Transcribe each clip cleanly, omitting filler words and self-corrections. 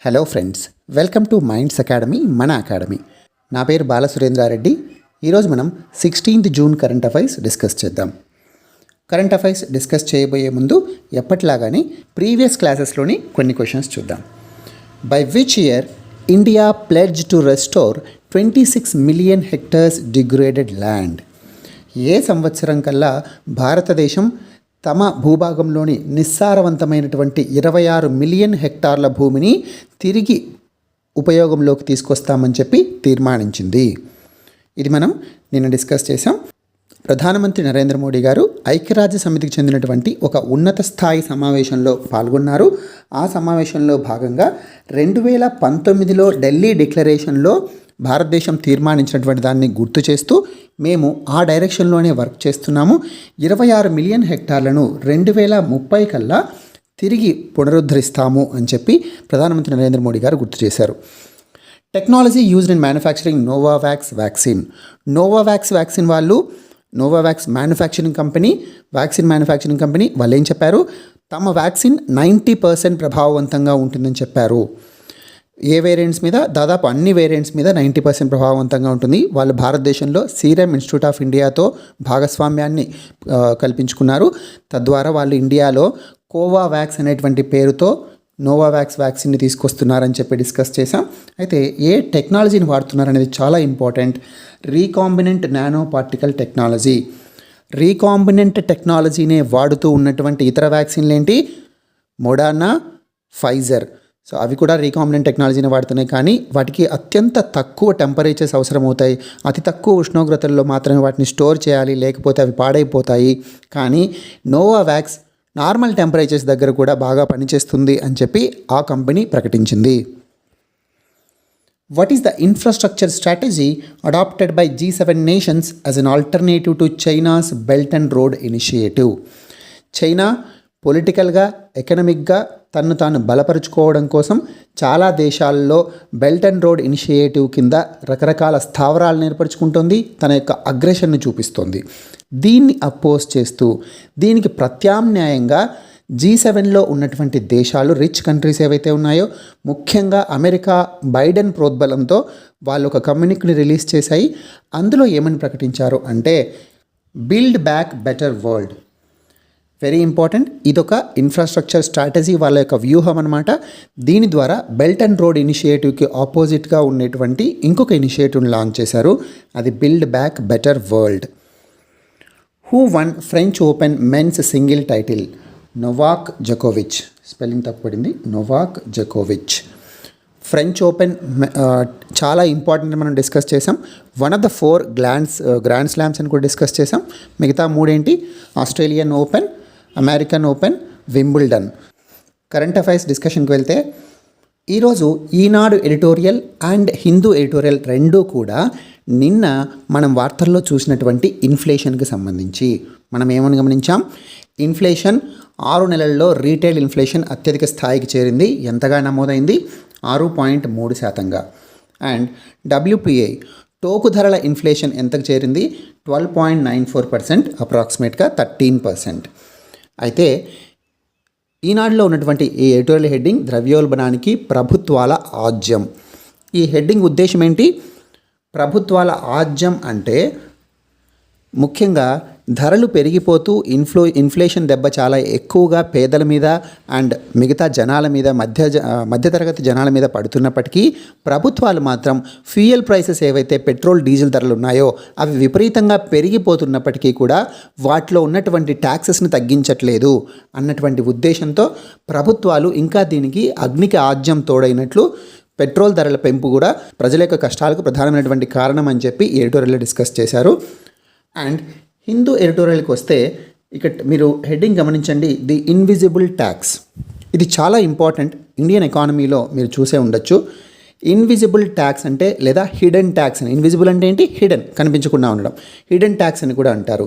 Hello friends, welcome to minds academy, మన academy. నా పేరు బాలసురేంద్రారెడ్డి. ఈరోజు మనం 16th June current affairs discuss చేద్దాం. కరెంట్ అఫైర్స్ డిస్కస్ చేయబోయే ముందు ఎప్పటిలాగానే ప్రీవియస్ క్లాసెస్లోని కొన్ని క్వశ్చన్స్ చూద్దాం. By which year India pledge to restore 26 million hectares degraded land? ఏ సంవత్సరం కల్లా భారతదేశం తమ భూభాగంలోని నిస్సారవంతమైనటువంటి 26 మిలియన్ హెక్టార్ల భూమిని తిరిగి ఉపయోగంలోకి తీసుకొస్తామని చెప్పి తీర్మానించింది? ఇది మనం నిన్న డిస్కస్ చేసాం. ప్రధానమంత్రి నరేంద్ర మోడీ గారు ఐక్యరాజ్య సమితికి చెందినటువంటి ఒక ఉన్నత స్థాయి సమావేశంలో పాల్గొన్నారు. ఆ సమావేశంలో భాగంగా 2019లో ఢిల్లీ డిక్లరేషన్లో భారతదేశం తీర్మానించినటువంటి దాన్ని గుర్తు చేస్తూ మేము ఆ డైరెక్షన్లోనే వర్క్ చేస్తున్నాము. 26 మిలియన్ హెక్టార్లను 2030 కల్లా తిరిగి పునరుద్ధరిస్తాము అని చెప్పి ప్రధానమంత్రి నరేంద్ర మోడీ గారు గుర్తు చేశారు. Technology used in manufacturing Novavax vaccine. Novavax vaccine వాళ్ళు, Novavax manufacturing company, vaccine manufacturing company వాళ్ళు ఏం చెప్పారు? తమ వ్యాక్సిన్ 90% ప్రభావవంతంగా ఉంటుందని చెప్పారు. ఏ వేరియంట్స్ మీద? దాదాపు అన్ని వేరియంట్స్ మీద 90% ప్రభావవంతంగా ఉంటుంది. వాళ్ళు భారతదేశంలో సీరం ఇన్స్టిట్యూట్ ఆఫ్ ఇండియాతో భాగస్వామ్యాన్ని కల్పించుకున్నారు. తద్వారా వాళ్ళు ఇండియాలో కోవావాక్స్ అనేటువంటి పేరుతో నోవావాక్స్ వ్యాక్సిన్ని తీసుకొస్తున్నారని చెప్పి డిస్కస్ చేసాం. అయితే ఏ టెక్నాలజీని వాడుతున్నారు అనేది చాలా important. Recombinant nano particle technology. Recombinant టెక్నాలజీనే వాడుతూ ఉన్నటువంటి ఇతర వ్యాక్సిన్లు ఏంటి? Moderna, Pfizer. సో అవి కూడా రీకాంబినెంట్ టెక్నాలజీని వాడుతున్నాయి. కానీ వాటికి అత్యంత తక్కువ టెంపరేచర్స్ అవసరం అవుతాయి. అతి తక్కువ ఉష్ణోగ్రతల్లో మాత్రమే వాటిని స్టోర్ చేయాలి, లేకపోతే అవి పాడైపోతాయి. కానీ నోవావాక్స్ నార్మల్ టెంపరేచర్స్ దగ్గర కూడా బాగా పనిచేస్తుంది అని చెప్పి ఆ కంపెనీ ప్రకటించింది. What is the infrastructure strategy adopted by G7 nations as an alternative to China's belt and road initiative? China పొలిటికల్గా, ఎకనమిక్గా తన్ను తాను బలపరుచుకోవడం కోసం చాలా దేశాల్లో బెల్ట్ అండ్ రోడ్ ఇనిషియేటివ్ కింద రకరకాల స్థావరాలను ఏర్పరచుకుంటుంది, తన యొక్క అగ్రెషన్ని చూపిస్తోంది. దీన్ని అపోజ్ చేస్తూ దీనికి ప్రత్యామ్నాయంగా G7లో ఉన్నటువంటి దేశాలు, రిచ్ కంట్రీస్ ఏవైతే ఉన్నాయో, ముఖ్యంగా అమెరికా బైడెన్ ప్రోద్బలంతో వాళ్ళు ఒక కమ్యూనికేని రిలీజ్ చేశాయి. అందులో ఏమని ప్రకటించారు అంటే build back better world. Very important. ఇదొక ఇన్ఫ్రాస్ట్రక్చర్ స్ట్రాటజీ, వాళ్ళ యొక్క వ్యూహం అనమాట. దీని ద్వారా బెల్ట్ అండ్ రోడ్ ఇనిషియేటివ్కి ఆపోజిట్గా ఉండేటువంటి ఇంకొక ఇనిషియేటివ్ని లాంచ్ చేశారు. అది build back better world. Who one French Open men's single title? Novak జకోవిచ్. స్పెల్లింగ్ తప్పుపడింది. నోవాక్ జకోవిచ్. ఫ్రెంచ్ ఓపెన్ చాలా ఇంపార్టెంట్ మనం డిస్కస్ చేసాం. One of the 4 grand slams అని కూడా డిస్కస్ చేసాం. మిగతా 3 ఏంటి? Australian Open, American Open, Wimbledon. Current affairs డిస్కషన్కి వెళ్తే ఈరోజు Eenadu editorial and Hindu editorial రెండూ కూడా నిన్న మనం వార్తల్లో చూసినటువంటి ఇన్ఫ్లేషన్కి సంబంధించి మనం ఏమని గమనించాం? ఇన్ఫ్లేషన్ 6 నెలల్లో రీటైల్ ఇన్ఫ్లేషన్ అత్యధిక స్థాయికి చేరింది. ఎంతగా నమోదైంది? 6.3%. అండ్ WPI టోకు ధరల ఇన్ఫ్లేషన్ ఎంతకు చేరింది? 12.94%, అప్రాక్సిమేట్గా 13%. అయితే ఈనాడులో ఉన్నటువంటి ఈ ఎడిటోరియల్ హెడ్డింగ్ ద్రవ్యోల్బణానికి ప్రభుత్వాల ఆజ్యం. ఈ హెడ్డింగ్ ఉద్దేశం ఏంటి? ప్రభుత్వాల ఆజ్యం అంటే ముఖ్యంగా ధరలు పెరిగిపోతూ ఇన్ఫ్లేషన్ దెబ్బ చాలా ఎక్కువగా పేదల మీద అండ్ మిగతా జనాల మీద, మధ్యతరగతి జనాల మీద పడుతున్నప్పటికీ ప్రభుత్వాలు మాత్రం ఫ్యూయల్ ప్రైసెస్ ఏవైతే పెట్రోల్, డీజిల్ ధరలు ఉన్నాయో అవి విపరీతంగా పెరిగిపోతున్నప్పటికీ కూడా వాటిలో ఉన్నటువంటి ట్యాక్సెస్ని తగ్గించట్లేదు అన్నటువంటి ఉద్దేశంతో ప్రభుత్వాలు ఇంకా దీనికి అగ్నికి ఆజ్యం తోడైనట్లు పెట్రోల్ ధరల పెంపు కూడా ప్రజల యొక్క కష్టాలకు ప్రధానమైనటువంటి కారణం అని చెప్పి ఈ ఎడిటోరియల్లో డిస్కస్ చేశారు. అండ్ హిందూ ఎడిటోరియల్కి వస్తే ఇక్కడ మీరు హెడ్డింగ్ గమనించండి, ది ఇన్విజిబుల్ ట్యాక్స్. ఇది చాలా ఇంపార్టెంట్. ఇండియన్ ఎకానమీలో మీరు చూసే ఉండొచ్చు. ఇన్విజిబుల్ ట్యాక్స్ అంటే లేదా హిడెన్ ట్యాక్స్ అని. ఇన్విజిబుల్ అంటే ఏంటి? హిడెన్, కనిపించకుండా ఉండడం. హిడెన్ ట్యాక్స్ అని కూడా అంటారు.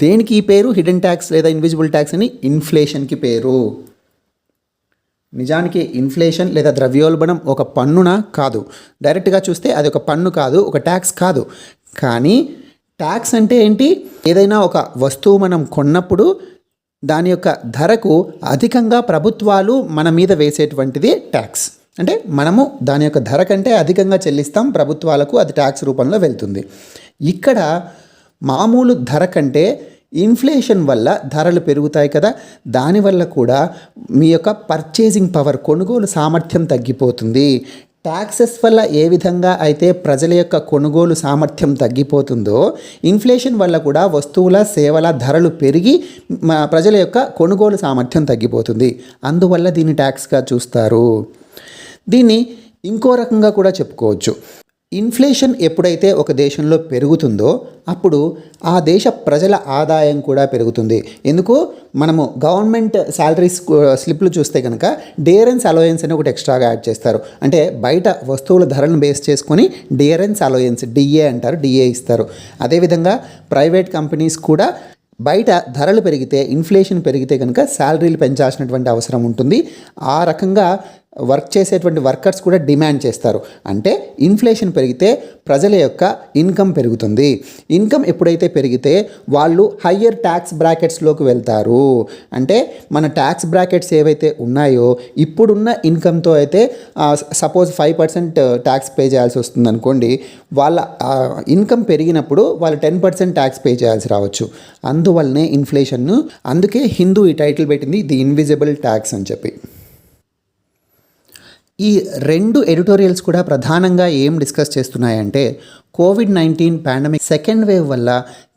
దేనికి ఈ పేరు హిడెన్ ట్యాక్స్ లేదా ఇన్విజిబుల్ ట్యాక్స్ అని? ఇన్ఫ్లేషన్కి పేరు. నిజానికి ఇన్ఫ్లేషన్ లేదా ద్రవ్యోల్బణం ఒక పన్నునా? కాదు. డైరెక్ట్గా చూస్తే అది ఒక పన్ను కాదు, ఒక ట్యాక్స్ కాదు. కానీ ట్యాక్స్ అంటే ఏంటి? ఏదైనా ఒక వస్తువు మనం కొన్నప్పుడు దాని యొక్క ధరకు అధికంగా ప్రభుత్వాలు మన మీద వేసేటువంటిది ట్యాక్స్. అంటే మనము దాని యొక్క ధర కంటే అధికంగా చెల్లిస్తాం ప్రభుత్వాలకు, అది ట్యాక్స్ రూపంలో వెళ్తుంది. ఇక్కడ మామూలు ధర కంటే ఇన్ఫ్లేషన్ వల్ల ధరలు పెరుగుతాయి కదా, దానివల్ల కూడా మీ యొక్క పర్చేసింగ్ పవర్, కొనుగోలు సామర్థ్యం తగ్గిపోతుంది. ట్యాక్సెస్ వల్ల ఏ విధంగా అయితే ప్రజల యొక్క కొనుగోలు సామర్థ్యం తగ్గిపోతుందో, ఇన్ఫ్లేషన్ వల్ల కూడా వస్తువుల సేవల ధరలు పెరిగి ప్రజల యొక్క కొనుగోలు సామర్థ్యం తగ్గిపోతుంది. అందువల్ల దీన్ని ట్యాక్స్గా చూస్తారు. దీన్ని ఇంకో రకంగా కూడా చెప్పుకోవచ్చు. ఇన్ఫ్లేషన్ ఎప్పుడైతే ఒక దేశంలో పెరుగుతుందో అప్పుడు ఆ దేశ ప్రజల ఆదాయం కూడా పెరుగుతుంది. ఎందుకు, మనము గవర్నమెంట్ శాలరీస్ స్లిప్లు చూస్తే కనుక డియరెన్స్ అలోయన్స్ అని ఒకటి ఎక్స్ట్రాగా యాడ్ చేస్తారు. అంటే బయట వస్తువుల ధరలను బేస్ చేసుకొని డియరెన్స్ అలోయన్స్, డిఏ అంటారు, డిఏ ఇస్తారు. అదేవిధంగా ప్రైవేట్ కంపెనీస్ కూడా బయట ధరలు పెరిగితే, ఇన్ఫ్లేషన్ పెరిగితే కనుక శాలరీలు పెంచాల్సినటువంటి అవసరం ఉంటుంది. ఆ రకంగా వర్క్ చేసేటువంటి వర్కర్స్ కూడా డిమాండ్ చేస్తారు. అంటే ఇన్ఫ్లేషన్ పెరిగితే ప్రజల యొక్క ఇన్కమ్ పెరుగుతుంది. ఇన్కమ్ ఎప్పుడైతే పెరిగితే వాళ్ళు హయ్యర్ ట్యాక్స్ బ్రాకెట్స్లోకి వెళ్తారు. అంటే మన ట్యాక్స్ బ్రాకెట్స్ ఏవైతే ఉన్నాయో, ఇప్పుడున్న ఇన్కమ్తో అయితే సపోజ్ 5% ట్యాక్స్ పే చేయాల్సి వస్తుంది అనుకోండి, వాళ్ళ ఇన్కమ్ పెరిగినప్పుడు వాళ్ళు 10% ట్యాక్స్ పే చేయాల్సి రావచ్చు. అందువల్లనే ఇన్ఫ్లేషన్ను, అందుకే హిందూ ఈ టైటిల్ పెట్టింది ది ఇన్విజిబుల్ ట్యాక్స్ అని చెప్పి. ఈ రెండు ఎడిటోరియల్స్ కూడా ప్రధానంగా ఏం డిస్కస్ చేస్తున్నాయంటే, కోవిడ్-19 పాండమిక్ సెకండ్ వేవ్ వల్ల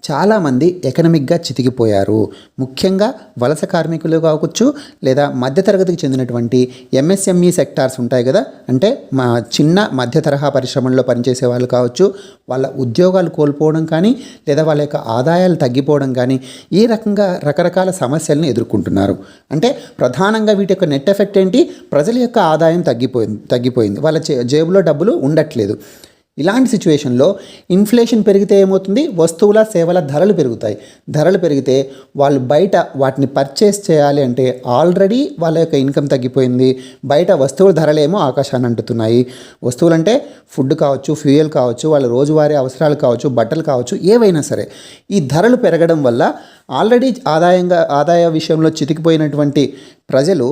చాలామంది ఎకనమిక్గా చితికిపోయారు. ముఖ్యంగా వలస కార్మికులు కావచ్చు, లేదా మధ్యతరగతికి చెందినటువంటి ఎంఎస్ఎంఈ సెక్టార్స్ ఉంటాయి కదా, అంటే మా చిన్న మధ్య తరహా పరిశ్రమల్లో పనిచేసే వాళ్ళు కావచ్చు, వాళ్ళ ఉద్యోగాలు కోల్పోవడం కానీ, లేదా వాళ్ళ యొక్క ఆదాయాలు తగ్గిపోవడం కానీ, ఈ రకంగా రకరకాల సమస్యలను ఎదుర్కొంటున్నారు. అంటే ప్రధానంగా వీటి యొక్క నెట్ ఎఫెక్ట్ ఏంటి, ప్రజల యొక్క ఆదాయం తగ్గిపోయింది, వాళ్ళ జేబులో డబ్బులు ఉండట్లేదు. ఇలాంటి సిచ్యువేషన్లో ఇన్ఫ్లేషన్ పెరిగితే ఏమవుతుంది, వస్తువుల సేవల ధరలు పెరుగుతాయి. ధరలు పెరిగితే వాళ్ళు బయట వాటిని పర్చేస్ చేయాలి అంటే ఆల్రెడీ వాళ్ళ యొక్క ఇన్కమ్ తగ్గిపోయింది. బయట వస్తువుల ధరలేమో ఆకాశాన్ని అంటుతున్నాయి. వస్తువులు అంటే ఫుడ్ కావచ్చు, ఫ్యూయల్ కావచ్చు, వాళ్ళ రోజువారీ అవసరాలు కావచ్చు, బట్టలు కావచ్చు, ఏవైనా సరే ఈ ధరలు పెరగడం వల్ల ఆల్రెడీ ఆదాయ విషయంలో చితికిపోయినటువంటి ప్రజలు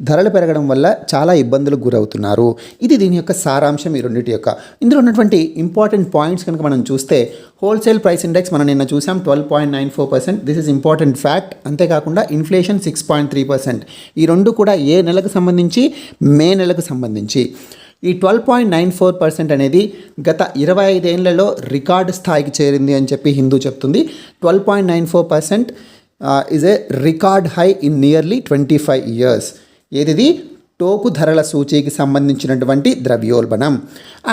ధరలు పెరగడం వల్ల చాలా ఇబ్బందులకు గురవుతున్నారు. ఇది దీని యొక్క సారాంశం. ఈ రెండింటి యొక్క ఇందులో ఉన్నటువంటి ఇంపార్టెంట్ పాయింట్స్ కనుక మనం చూస్తే, హోల్సేల్ ప్రైస్ ఇండెక్స్ మనం నిన్న చూసాం 12.94%. This is important fact. అంతేకాకుండా ఇన్ఫ్లేషన్ 6.3%. ఈ రెండు కూడా ఏ నెలకు సంబంధించి, మే నెలకు సంబంధించి. ఈ 12.94% అనేది గత 25 ఏళ్లలో రికార్డు స్థాయికి చేరింది అని చెప్పి హిందూ చెప్తుంది. 12.94% is a record high in nearly 25 years. ఏది టోకు ధరల సూచీకి సంబంధించినటువంటి ద్రవ్యోల్బణం.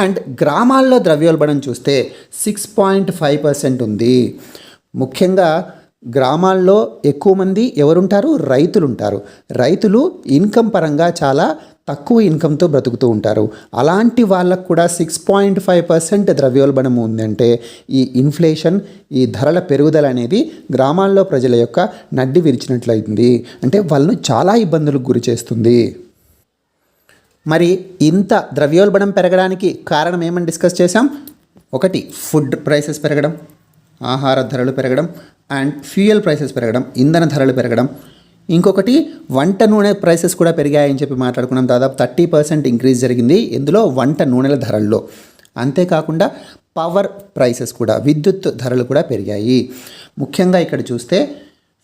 అండ్ గ్రామాల్లో ద్రవ్యోల్బణం చూస్తే 6.5% ఉంది. ముఖ్యంగా గ్రామాల్లో ఎక్కువ మంది ఎవరుంటారు, రైతులు ఉంటారు. రైతులు ఇన్కమ్ పరంగా చాలా తక్కువ ఇన్కమ్తో బ్రతుకుతూ ఉంటారు. అలాంటి వాళ్ళకు కూడా 6.5% ద్రవ్యోల్బణం ఉందంటే ఈ ఇన్ఫ్లేషన్, ఈ ధరల పెరుగుదల అనేది గ్రామాల్లో ప్రజల యొక్క నడ్డి విరిచినట్లయింది. అంటే వాళ్ళను చాలా ఇబ్బందులకు గురి చేస్తుంది. మరి ఇంత ద్రవ్యోల్బణం పెరగడానికి కారణం ఏమని డిస్కస్ చేసాం? ఒకటి, ఫుడ్ ప్రైసెస్ పెరగడం, ఆహార ధరలు పెరగడం, అండ్ ఫ్యూయల్ ప్రైసెస్ పెరగడం, ఇంధన ధరలు పెరగడం. ఇంకొకటి, వంట నూనె ప్రైసెస్ కూడా పెరిగాయని చెప్పి మాట్లాడుకున్నాం. దాదాపు 30% ఇంక్రీజ్ జరిగింది ఇందులో వంట నూనెల ధరల్లో. అంతేకాకుండా పవర్ ప్రైసెస్ కూడా, విద్యుత్ ధరలు కూడా పెరిగాయి. ముఖ్యంగా ఇక్కడ చూస్తే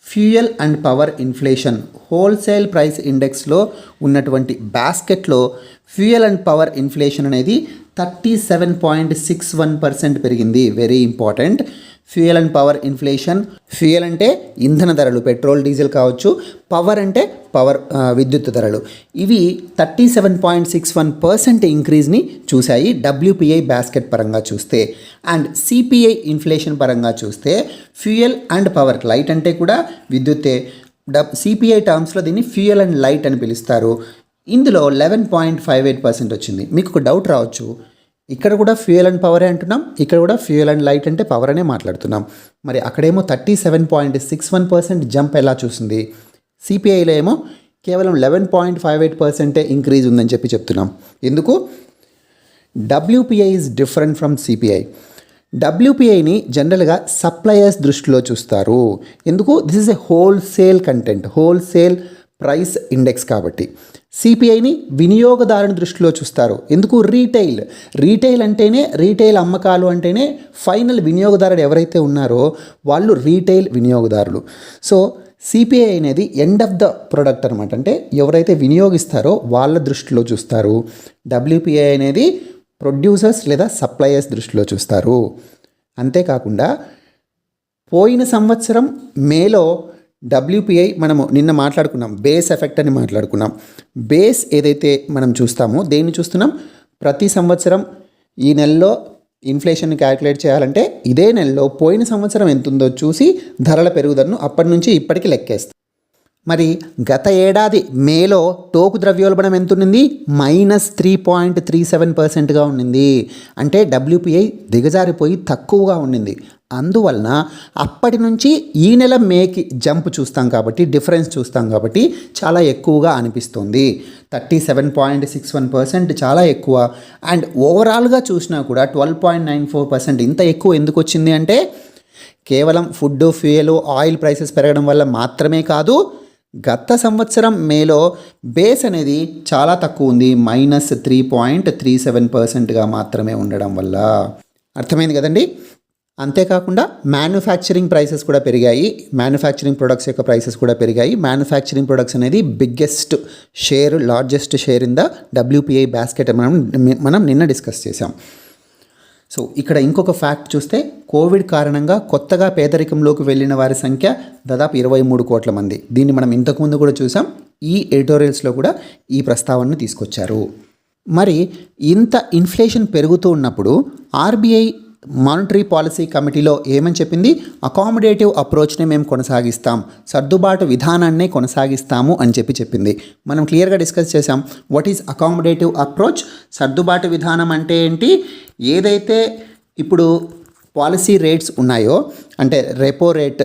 fuel and power inflation wholesale price ఇండెక్స్లో ఉన్నటువంటి బాస్కెట్లో ఫ్యూయల్ అండ్ పవర్ ఇన్ఫ్లేషన్ అనేది 37.61% పెరిగింది. Very important. Fuel and power inflation, fuel అంటే ఇంధన ధరలు, పెట్రోల్ డీజిల్ కావచ్చు, పవర్ అంటే విద్యుత్ ధరలు, ఇవి 37.61% ఇంక్రీజ్ని చూశాయి WPI బాస్కెట్ పరంగా చూస్తే. అండ్ CPI ఇన్ఫ్లేషన్ పరంగా చూస్తే ఫ్యూయల్ అండ్ పవర్, లైట్ అంటే కూడా విద్యుత్తే, CPI టర్మ్స్లో దీన్ని ఫ్యూయల్ అండ్ లైట్ అని పిలుస్తారు. ఇందులో 11.58% వచ్చింది. మీకు ఒక డౌట్ రావచ్చు, ఇక్కడ కూడా ఫ్యూయల్ అండ్ పవరే అంటున్నాం, ఇక్కడ కూడా ఫ్యూయల్ అండ్ లైట్ అంటే పవర్ అనే మాట్లాడుతున్నాం, మరి అక్కడేమో 37.61% జంప్ ఎలా చూసింది, CPIలో ఏమో కేవలం 11.58% ఇంక్రీజ్ ఉందని చెప్తున్నాం. ఎందుకు? WPI is different from CPI. WPIని జనరల్గా సప్లయర్స్ దృష్టిలో చూస్తారు. ఎందుకు? This is a wholesale content, wholesale price index కాబట్టి. సిపిఐని వినియోగదారుని దృష్టిలో చూస్తారు. ఎందుకు? రీటైల్ అంటేనే, రీటైల్ అమ్మకాలు అంటేనే ఫైనల్ వినియోగదారుడు ఎవరైతే ఉన్నారో వాళ్ళు రీటైల్ వినియోగదారులు. సో సిపిఐ అనేది ఎండ్ ఆఫ్ ద ప్రొడక్ట్ అనమాట. అంటే ఎవరైతే వినియోగిస్తారో వాళ్ళ దృష్టిలో చూస్తారు. డబ్ల్యూపిఐ అనేది ప్రొడ్యూసర్స్ లేదా సప్లయర్స్ దృష్టిలో చూస్తారు. అంతేకాకుండా పోయిన సంవత్సరం మేలో డబ్ల్యూపిఐ మనము నిన్న మాట్లాడుకున్నాం, బేస్ ఎఫెక్ట్ అని మాట్లాడుకున్నాం. బేస్ ఏదైతే మనం చూస్తామో దేన్ని చూస్తున్నాం? ప్రతి సంవత్సరం ఈ నెలలో ఇన్ఫ్లేషన్ క్యాలిక్యులేట్ చేయాలంటే ఇదే నెలలో పోయిన సంవత్సరం ఎంత ఉందో చూసి ధరల పెరుగుదలను అప్పటి నుంచి ఇప్పటికి లెక్కేస్తాం. మరి గత ఏడాది మేలో టోకు ద్రవ్యోల్బణం ఎంత ఉండింది? -3.37%గా ఉండింది. అంటే డబ్ల్యూపిఐ దిగజారిపోయి తక్కువగా ఉండింది. అందువలన అప్పటి నుంచి ఈ నెల మేకి జంప్ చూస్తాం కాబట్టి, డిఫరెన్స్ చూస్తాం కాబట్టి చాలా ఎక్కువగా అనిపిస్తుంది. 37.61% చాలా ఎక్కువ. అండ్ ఓవరాల్గా చూసినా కూడా 12.94%. ఇంత ఎక్కువ ఎందుకు వచ్చింది అంటే కేవలం ఫుడ్, ఫ్యూయల్, ఆయిల్ ప్రైసెస్ పెరగడం వల్ల మాత్రమే కాదు, గత సంవత్సరం మేలో బేస్ అనేది చాలా తక్కువ ఉంది, -3.37%గా మాత్రమే ఉండడం వల్ల. అర్థమైంది కదండి? అంతేకాకుండా మ్యానుఫ్యాక్చరింగ్ ప్రైసెస్ కూడా పెరిగాయి. మ్యానుఫ్యాక్చరింగ్ ప్రొడక్ట్స్ యొక్క ప్రైసెస్ కూడా పెరిగాయి. మ్యానుఫ్యాక్చరింగ్ ప్రొడక్ట్స్ అనేది biggest share, largest share in the WPI basket మనం నిన్న డిస్కస్ చేసాం. సో ఇక్కడ ఇంకొక ఫ్యాక్ట్ చూస్తే కోవిడ్ కారణంగా కొత్తగా పేదరికంలోకి వెళ్ళిన వారి సంఖ్య దాదాపు 23 కోట్ల మంది. దీన్ని మనం ఇంతకుముందు కూడా చూసాం. ఈ ఎడిటోరియల్స్లో కూడా ఈ ప్రస్తావనను తీసుకొచ్చారు. మరి ఇంత ఇన్ఫ్లేషన్ పెరుగుతూ ఉన్నప్పుడు ఆర్బీఐ మానిటరీ పాలసీ కమిటీలో ఏమని చెప్పింది? అకామిడేటివ్ అప్రోచ్నే మేము కొనసాగిస్తాం, సర్దుబాటు విధానాన్నే కొనసాగిస్తాము అని చెప్పింది. మనం క్లియర్గా డిస్కస్ చేసాం. What is accommodative approach? సర్దుబాటు విధానం అంటే ఏంటి? ఏదైతే ఇప్పుడు పాలసీ రేట్స్ ఉన్నాయో, అంటే రెపో రేట్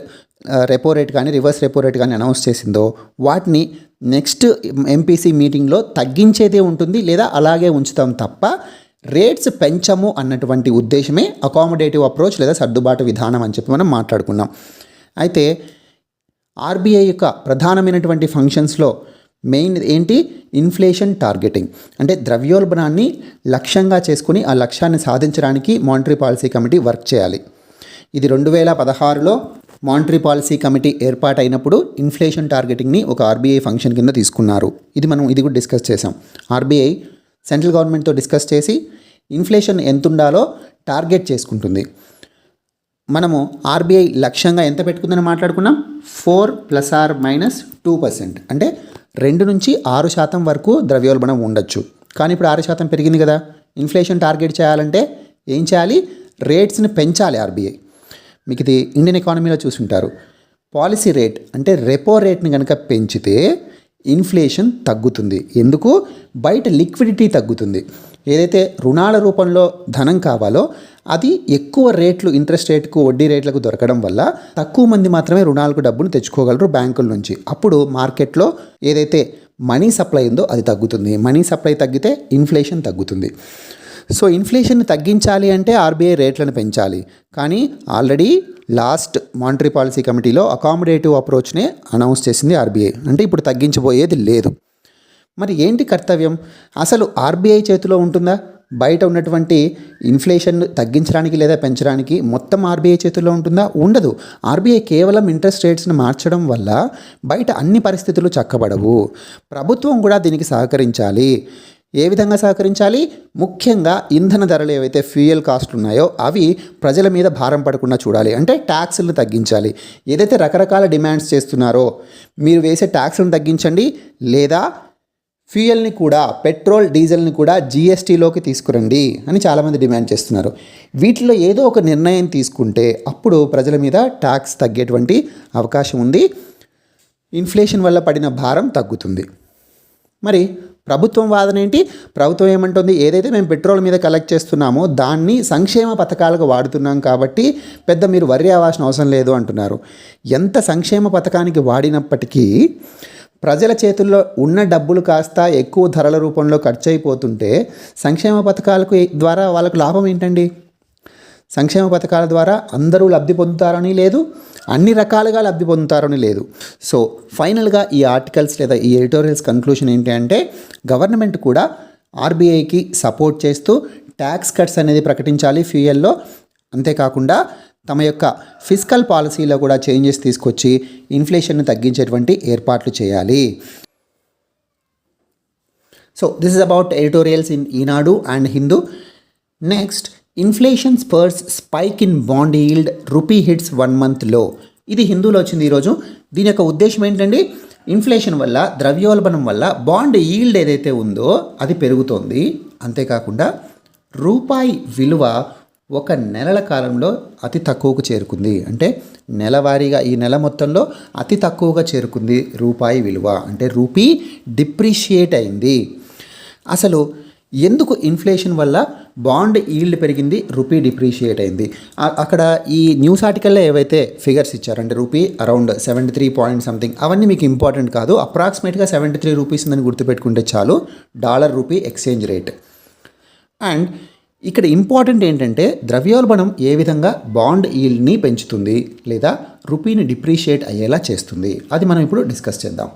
కానీ రివర్స్ రెపో రేట్ కానీ అనౌన్స్ చేసిందో వాటిని నెక్స్ట్ ఎంపీసీ మీటింగ్లో తగ్గించేదే ఉంటుంది, లేదా అలాగే ఉంచుతాం తప్ప రేట్స్ పెంచము అన్నటువంటి ఉద్దేశమే అకామిడేటివ్ అప్రోచ్ లేదా సర్దుబాటు విధానం అని చెప్పి మనం మాట్లాడుకున్నాం. అయితే ఆర్బీఐ యొక్క ప్రధానమైనటువంటి ఫంక్షన్స్లో మెయిన్ ఏంటి? Inflation targeting. అంటే ద్రవ్యోల్బణాన్ని లక్ష్యంగా చేసుకుని ఆ లక్ష్యాన్ని సాధించడానికి మానిటరీ పాలసీ కమిటీ వర్క్ చేయాలి. ఇది 2016లో మానిటరీ పాలసీ కమిటీ ఏర్పాటైనప్పుడు ఇన్ఫ్లేషన్ టార్గెటింగ్ని ఒక ఆర్బీఐ ఫంక్షన్ కింద తీసుకున్నారు. ఇది కూడా డిస్కస్ చేసాం. ఆర్బీఐ సెంట్రల్ గవర్నమెంట్తో డిస్కస్ చేసి ఇన్ఫ్లేషన్ ఎంత ఉండాలో టార్గెట్ చేసుకుంటుంది. మనము ఆర్బీఐ లక్ష్యంగా ఎంత పెట్టుకుందని మాట్లాడుకున్నాం? 4 ± 2%. అంటే 2 నుంచి 6% వరకు ద్రవ్యోల్బణం ఉండొచ్చు. కానీ ఇప్పుడు 6% పెరిగింది కదా. ఇన్ఫ్లేషన్ టార్గెట్ చేయాలంటే ఏం చేయాలి? రేట్స్ని పెంచాలి ఆర్బీఐ. మీకు ఇది ఇండియన్ ఎకానమీలో చూసుంటారు. పాలసీ రేట్ అంటే రెపో రేట్ని కనుక పెంచితే ఇన్ఫ్లేషన్ తగ్గుతుంది. ఎందుకు? బయట లిక్విడిటీ తగ్గుతుంది. ఏదైతే రుణాల రూపంలో ధనం కావాలో అది ఎక్కువ రేట్లు, ఇంట్రెస్ట్ రేట్కు, వడ్డీ రేట్లకు దొరకడం వల్ల తక్కువ మంది మాత్రమే రుణాలకు డబ్బును తెచ్చుకోగలరు బ్యాంకుల నుంచి. అప్పుడు మార్కెట్లో ఏదైతే మనీ సప్లై ఉందో అది తగ్గుతుంది. మనీ సప్లై తగ్గితే ఇన్ఫ్లేషన్ తగ్గుతుంది. సో ఇన్ఫ్లేషన్ని తగ్గించాలి అంటే ఆర్బీఐ రేట్లను పెంచాలి. కానీ ఆల్రెడీ లాస్ట్ మానిటరీ పాలసీ కమిటీలో అకామిడేటివ్ అప్రోచ్నే అనౌన్స్ చేసింది ఆర్బీఐ. అంటే ఇప్పుడు తగ్గించబోయేది లేదు. మరి ఏంటి కర్తవ్యం? అసలు ఆర్బీఐ చేతిలో ఉంటుందా బయట ఉన్నటువంటి ఇన్ఫ్లేషన్ తగ్గించడానికి లేదా పెంచడానికి? మొత్తం ఆర్బీఐ చేతుల్లో ఉంటుందా? ఉండదు. ఆర్బీఐ కేవలం ఇంట్రెస్ట్ రేట్స్ని మార్చడం వల్ల బయట అన్ని పరిస్థితులు చక్కబడవు. ప్రభుత్వం కూడా దీనికి సహకరించాలి. ఏ విధంగా సహకరించాలి? ముఖ్యంగా ఇంధన ధరలు ఏవైతే ఫ్యూయల్ కాస్ట్లు ఉన్నాయో అవి ప్రజల మీద భారం పడకుండా చూడాలి. అంటే ట్యాక్సులను తగ్గించాలి. ఏదైతే రకరకాల డిమాండ్స్ చేస్తున్నారో మీరు వేసే ట్యాక్సులను తగ్గించండి, లేదా ఫ్యూయల్ని కూడా, పెట్రోల్ డీజిల్ని కూడా జీఎస్టీలోకి తీసుకురండి అని చాలామంది డిమాండ్ చేస్తున్నారు. వీటిలో ఏదో ఒక నిర్ణయం తీసుకుంటే అప్పుడు ప్రజల మీద ట్యాక్స్ తగ్గేటువంటి అవకాశం ఉంది. ఇన్ఫ్లేషన్ వల్ల పడిన భారం తగ్గుతుంది. మరి ప్రభుత్వం వాదన ఏంటి? ప్రభుత్వం ఏమంటుంది? ఏదైతే మేము పెట్రోల్ మీద కలెక్ట్ చేస్తున్నామో దాన్ని సంక్షేమ పథకాలకు వాడుతున్నాం కాబట్టి పెద్ద మీరు వర్రీ అవ్వాల్సిన అవసరం లేదు అంటున్నారు. ఎంత సంక్షేమ పథకానికి వాడినప్పటికీ ప్రజల చేతుల్లో ఉన్న డబ్బులు కాస్త ఎక్కువ ధరల రూపంలో ఖర్చు అయిపోతుంటే సంక్షేమ పథకాలకు ద్వారా వాళ్ళకు లాభం ఏంటండి? సంక్షేమ పథకాల ద్వారా అందరూ లబ్ధి పొందుతారని లేదు, అన్ని రకాలుగా లబ్ధి పొందుతారని లేదు. సో ఫైనల్గా ఈ ఆర్టికల్స్ లేదా ఈ ఎడిటోరియల్స్ కన్క్లూషన్ ఏంటి అంటే గవర్నమెంట్ కూడా ఆర్బీఐకి సపోర్ట్ చేస్తూ ట్యాక్స్ కట్స్ అనేది ప్రకటించాలి ఫ్యూయల్లో. అంతేకాకుండా తమ యొక్క ఫిస్కల్ పాలసీలో కూడా చేంజెస్ తీసుకొచ్చి ఇన్ఫ్లేషన్ను తగ్గించేటువంటి ఏర్పాట్లు చేయాలి. So this is about editorials in Eenadu and Hindu. Next, inflation Spurs spike in bond yield, rupee hits 1 month లో. ఇది హిందూలో వచ్చింది ఈరోజు. దీని యొక్క ఉద్దేశం ఏంటండి, ఇన్ఫ్లేషన్ వల్ల, ద్రవ్యోల్బణం వల్ల బాండ్ ఈల్డ్ ఏదైతే ఉందో అది పెరుగుతోంది. అంతేకాకుండా రూపాయి విలువ 1 నెలల కాలంలో అతి తక్కువకు చేరుకుంది. అంటే నెలవారీగా ఈ నెల మొత్తంలో అతి తక్కువగా చేరుకుంది రూపాయి విలువ. అంటే రూపీ డిప్రిషియేట్ అయింది. అసలు ఎందుకు ఇన్ఫ్లేషన్ వల్ల బాండ్ ఈల్డ్ పెరిగింది, రూపీ డిప్రిషియేట్ అయింది? అక్కడ ఈ న్యూస్ ఆర్టికల్లో ఏవైతే ఫిగర్స్ ఇచ్చారు, అంటే రూపీ అరౌండ్ 73 పాయింట్ సంథింగ్, అవన్నీ మీకు ఇంపార్టెంట్ కాదు. అప్రాక్సిమేట్గా 73 రూపీస్ ఉందని గుర్తుపెట్టుకుంటే చాలు. Dollar rupee exchange rate. And ఇక్కడ ఇంపార్టెంట్ ఏంటంటే ద్రవ్యోల్బణం ఏ విధంగా బాండ్ ఈల్డ్ని పెంచుతుంది లేదా రూపీని డిప్రిషియేట్ అయ్యేలా చేస్తుంది, అది మనం ఇప్పుడు డిస్కస్ చేద్దాం.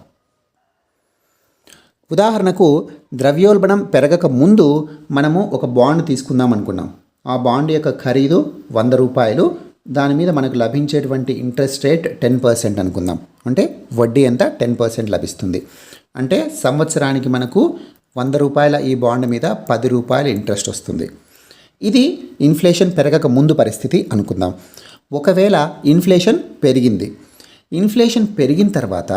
ఉదాహరణకు ద్రవ్యోల్బణం పెరగక ముందు మనము ఒక బాండ్ తీసుకుందాం అనుకున్నాం. ఆ బాండ్ యొక్క ఖరీదు 100 రూపాయలు. దాని మీద మనకు లభించేటువంటి ఇంట్రెస్ట్ రేట్ 10% అనుకుందాం. అంటే వడ్డీ ఎంత 10% లభిస్తుంది. అంటే సంవత్సరానికి మనకు 100 రూపాయల ఈ బాండ్ మీద 10 రూపాయల ఇంట్రెస్ట్ వస్తుంది. ఇది ఇన్ఫ్లేషన్ పెరగక ముందు పరిస్థితి అనుకుందాం. ఒకవేళ ఇన్ఫ్లేషన్ పెరిగింది. ఇన్ఫ్లేషన్ పెరిగిన తర్వాత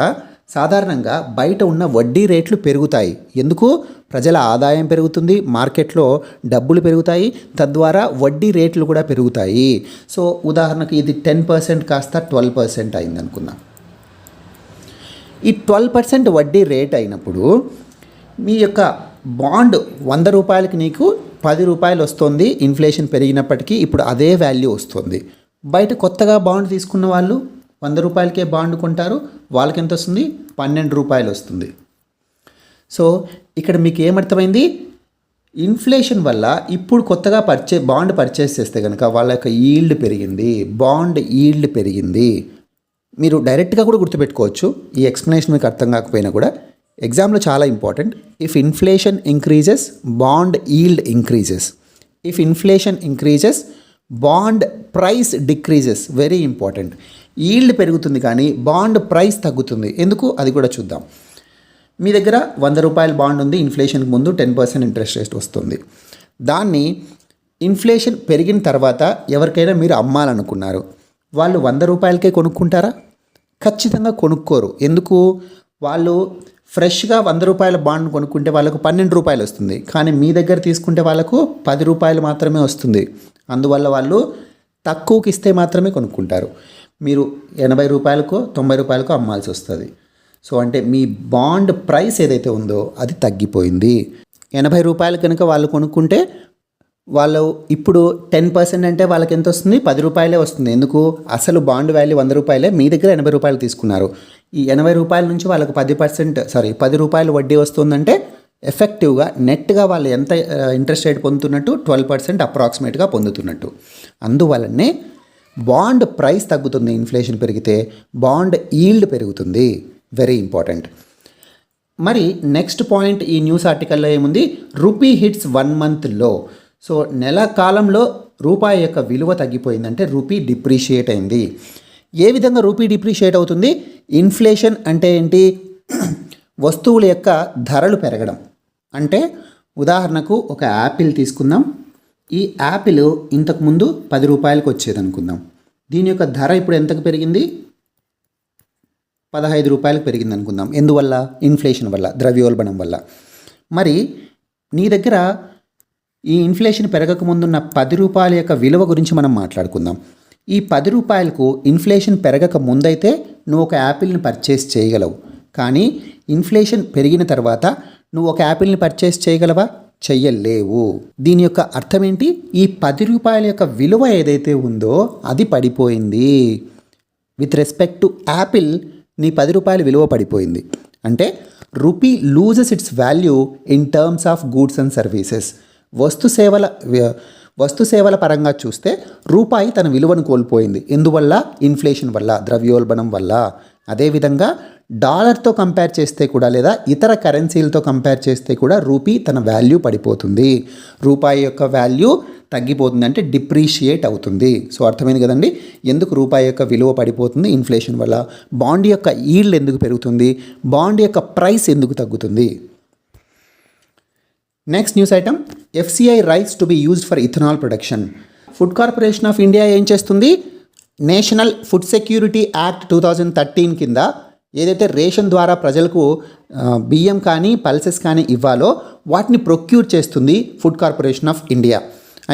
సాధారణంగా బయట ఉన్న వడ్డీ రేట్లు పెరుగుతాయి. ఎందుకు? ప్రజల ఆదాయం పెరుగుతుంది, మార్కెట్లో డబ్బులు పెరుగుతాయి, తద్వారా వడ్డీ రేట్లు కూడా పెరుగుతాయి. సో ఉదాహరణకు ఇది 10% కాస్త 12% అయింది అనుకుందాం. ఈ 12% వడ్డీ రేట్ అయినప్పుడు మీ యొక్క బాండ్ 100 రూపాయలకి నీకు 10 రూపాయలు వస్తుంది. ఇన్ఫ్లేషన్ పెరిగినప్పటికీ ఇప్పుడు అదే వాల్యూ వస్తుంది. బయట కొత్తగా బాండ్ తీసుకున్న వాళ్ళు 100 రూపాయలకే బాండ్ కొంటారు. వాళ్ళకి ఎంత వస్తుంది? 12 రూపాయలు వస్తుంది. సో ఇక్కడ మీకు ఏమర్థమైంది? ఇన్ఫ్లేషన్ వల్ల ఇప్పుడు కొత్తగా బాండ్ పర్చేస్ చేస్తే కనుక వాళ్ళ యొక్క ఈల్డ్ పెరిగింది, బాండ్ ఈల్డ్ పెరిగింది. మీరు డైరెక్ట్గా కూడా గుర్తుపెట్టుకోవచ్చు. ఈ ఎక్స్ప్లెనేషన్ మీకు అర్థం కాకపోయినా కూడా ఎగ్జామ్లో చాలా important. If inflation increases, bond yield increases. If inflation increases, bond price decreases. Very important. Yield పెరుగుతుంది కానీ బాండ్ ప్రైస్ తగ్గుతుంది. ఎందుకు? అది కూడా చూద్దాం. మీ దగ్గర 100 రూపాయల బాండ్ ఉంది. ఇన్ఫ్లేషన్కి ముందు 10% ఇంట్రెస్ట్ రేట్ వస్తుంది. దాన్ని ఇన్ఫ్లేషన్ పెరిగిన తర్వాత ఎవరికైనా మీరు అమ్మాలనుకున్నారు. వాళ్ళు 100 రూపాయలకే కొనుక్కుంటారా? ఖచ్చితంగా కొనుక్కోరు. ఎందుకు? వాళ్ళు ఫ్రెష్గా 100 రూపాయల బాండ్ కొనుక్కుంటే వాళ్ళకు 12 రూపాయలు వస్తుంది. కానీ మీ దగ్గర తీసుకుంటే వాళ్ళకు 10 రూపాయలు మాత్రమే వస్తుంది. అందువల్ల వాళ్ళు తక్కువకి ఇస్తే మాత్రమే కొనుక్కుంటారు. మీరు 80 రూపాయలకో 90 రూపాయలకో అమ్మాల్సి వస్తుంది. సో అంటే మీ బాండ్ ప్రైస్ ఏదైతే ఉందో అది తగ్గిపోయింది. 80 రూపాయలు కనుక వాళ్ళు కొనుక్కుంటే వాళ్ళు ఇప్పుడు 10% అంటే వాళ్ళకి ఎంత వస్తుంది? 10 రూపాయలే వస్తుంది. ఎందుకు? అసలు బాండ్ వాల్యూ 100 రూపాయలే, మీ దగ్గర 80 రూపాయలు తీసుకున్నారు. ఈ 80 రూపాయల నుంచి వాళ్ళకు 10 రూపాయలు వడ్డీ వస్తుందంటే ఎఫెక్టివ్గా నెట్గా వాళ్ళు ఎంత ఇంట్రెస్ట్ రేట్ పొందుతున్నట్టు? 12% అప్రాక్సిమేట్గా పొందుతున్నట్టు. అందువల్లనే బాండ్ ప్రైస్ తగ్గుతుంది. ఇన్ఫ్లేషన్ పెరిగితే బాండ్ ఈల్డ్ పెరుగుతుంది. Very important. మరి నెక్స్ట్ పాయింట్ ఈ న్యూస్ ఆర్టికల్లో ఏముంది? రూపీ హిట్స్ 1 month లో. సో నెల కాలంలో రూపాయి యొక్క విలువ తగ్గిపోయిందంటే రూపీ డిప్రిషియేట్ అయింది. ఏ విధంగా రూపీ డిప్రిషియేట్ అవుతుంది? ఇన్ఫ్లేషన్ అంటే ఏంటి? వస్తువుల యొక్క ధరలు పెరగడం. అంటే ఉదాహరణకు ఒక యాపిల్ తీసుకుందాం. ఈ యాపిల్ ఇంతకుముందు 10 రూపాయలకు వచ్చేది అనుకుందాం. దీని యొక్క ధర ఇప్పుడు ఎంతకు పెరిగింది? 15 రూపాయలకు పెరిగింది అనుకుందాం. ఎందువల్ల? ఇన్ఫ్లేషన్ వల్ల, ద్రవ్యోల్బణం వల్ల. మరి నీ దగ్గర ఈ ఇన్ఫ్లేషన్ పెరగక ముందున్న 10 రూపాయల యొక్క విలువ గురించి మనం మాట్లాడుకుందాం. ఈ 10 రూపాయలకు ఇన్ఫ్లేషన్ పెరగక ముందైతే నువ్వు ఒక యాపిల్ని పర్చేస్ చేయగలవు. కానీ ఇన్ఫ్లేషన్ పెరిగిన తర్వాత నువ్వు ఒక యాపిల్ని పర్చేస్ చేయగలవా? చెయ్యలేవు. దీని యొక్క అర్థం ఏంటి? ఈ 10 రూపాయల యొక్క విలువ ఏదైతే ఉందో అది పడిపోయింది. విత్ రెస్పెక్ట్ టు యాపిల్ నీ 10 రూపాయల విలువ పడిపోయింది. అంటే rupee loses it's value in terms of goods and services. వస్తు సేవల పరంగా చూస్తే రూపాయి తన విలువను కోల్పోయింది. ఎందువల్ల? ఇన్ఫ్లేషన్ వల్ల, ద్రవ్యోల్బణం వల్ల. అదేవిధంగా డాలర్తో కంపేర్ చేస్తే కూడా లేదా ఇతర కరెన్సీలతో కంపేర్ చేస్తే కూడా రూపీ తన వాల్యూ పడిపోతుంది. రూపాయి యొక్క వాల్యూ తగ్గిపోతుంది, అంటే డిప్రీషియేట్ అవుతుంది. సో అర్థమైంది కదండి ఎందుకు రూపాయి యొక్క విలువ పడిపోతుంది? ఇన్ఫ్లేషన్ వల్ల. బాండ్ యొక్క ఈల్డ్ ఎందుకు పెరుగుతుంది? బాండ్ యొక్క ప్రైస్ ఎందుకు తగ్గుతుంది? Next news item, FCI rights to be used for ethanol production. Food corporation of India ఏం చేస్తుంది? నేషనల్ ఫుడ్ సెక్యూరిటీ యాక్ట్ 2013 కింద ఏదైతే రేషన్ ద్వారా ప్రజలకు బియ్యం కానీ పల్సెస్ కానీ ఇవ్వాలో వాటిని ప్రొక్యూర్ చేస్తుంది ఫుడ్ కార్పొరేషన్ ఆఫ్ ఇండియా.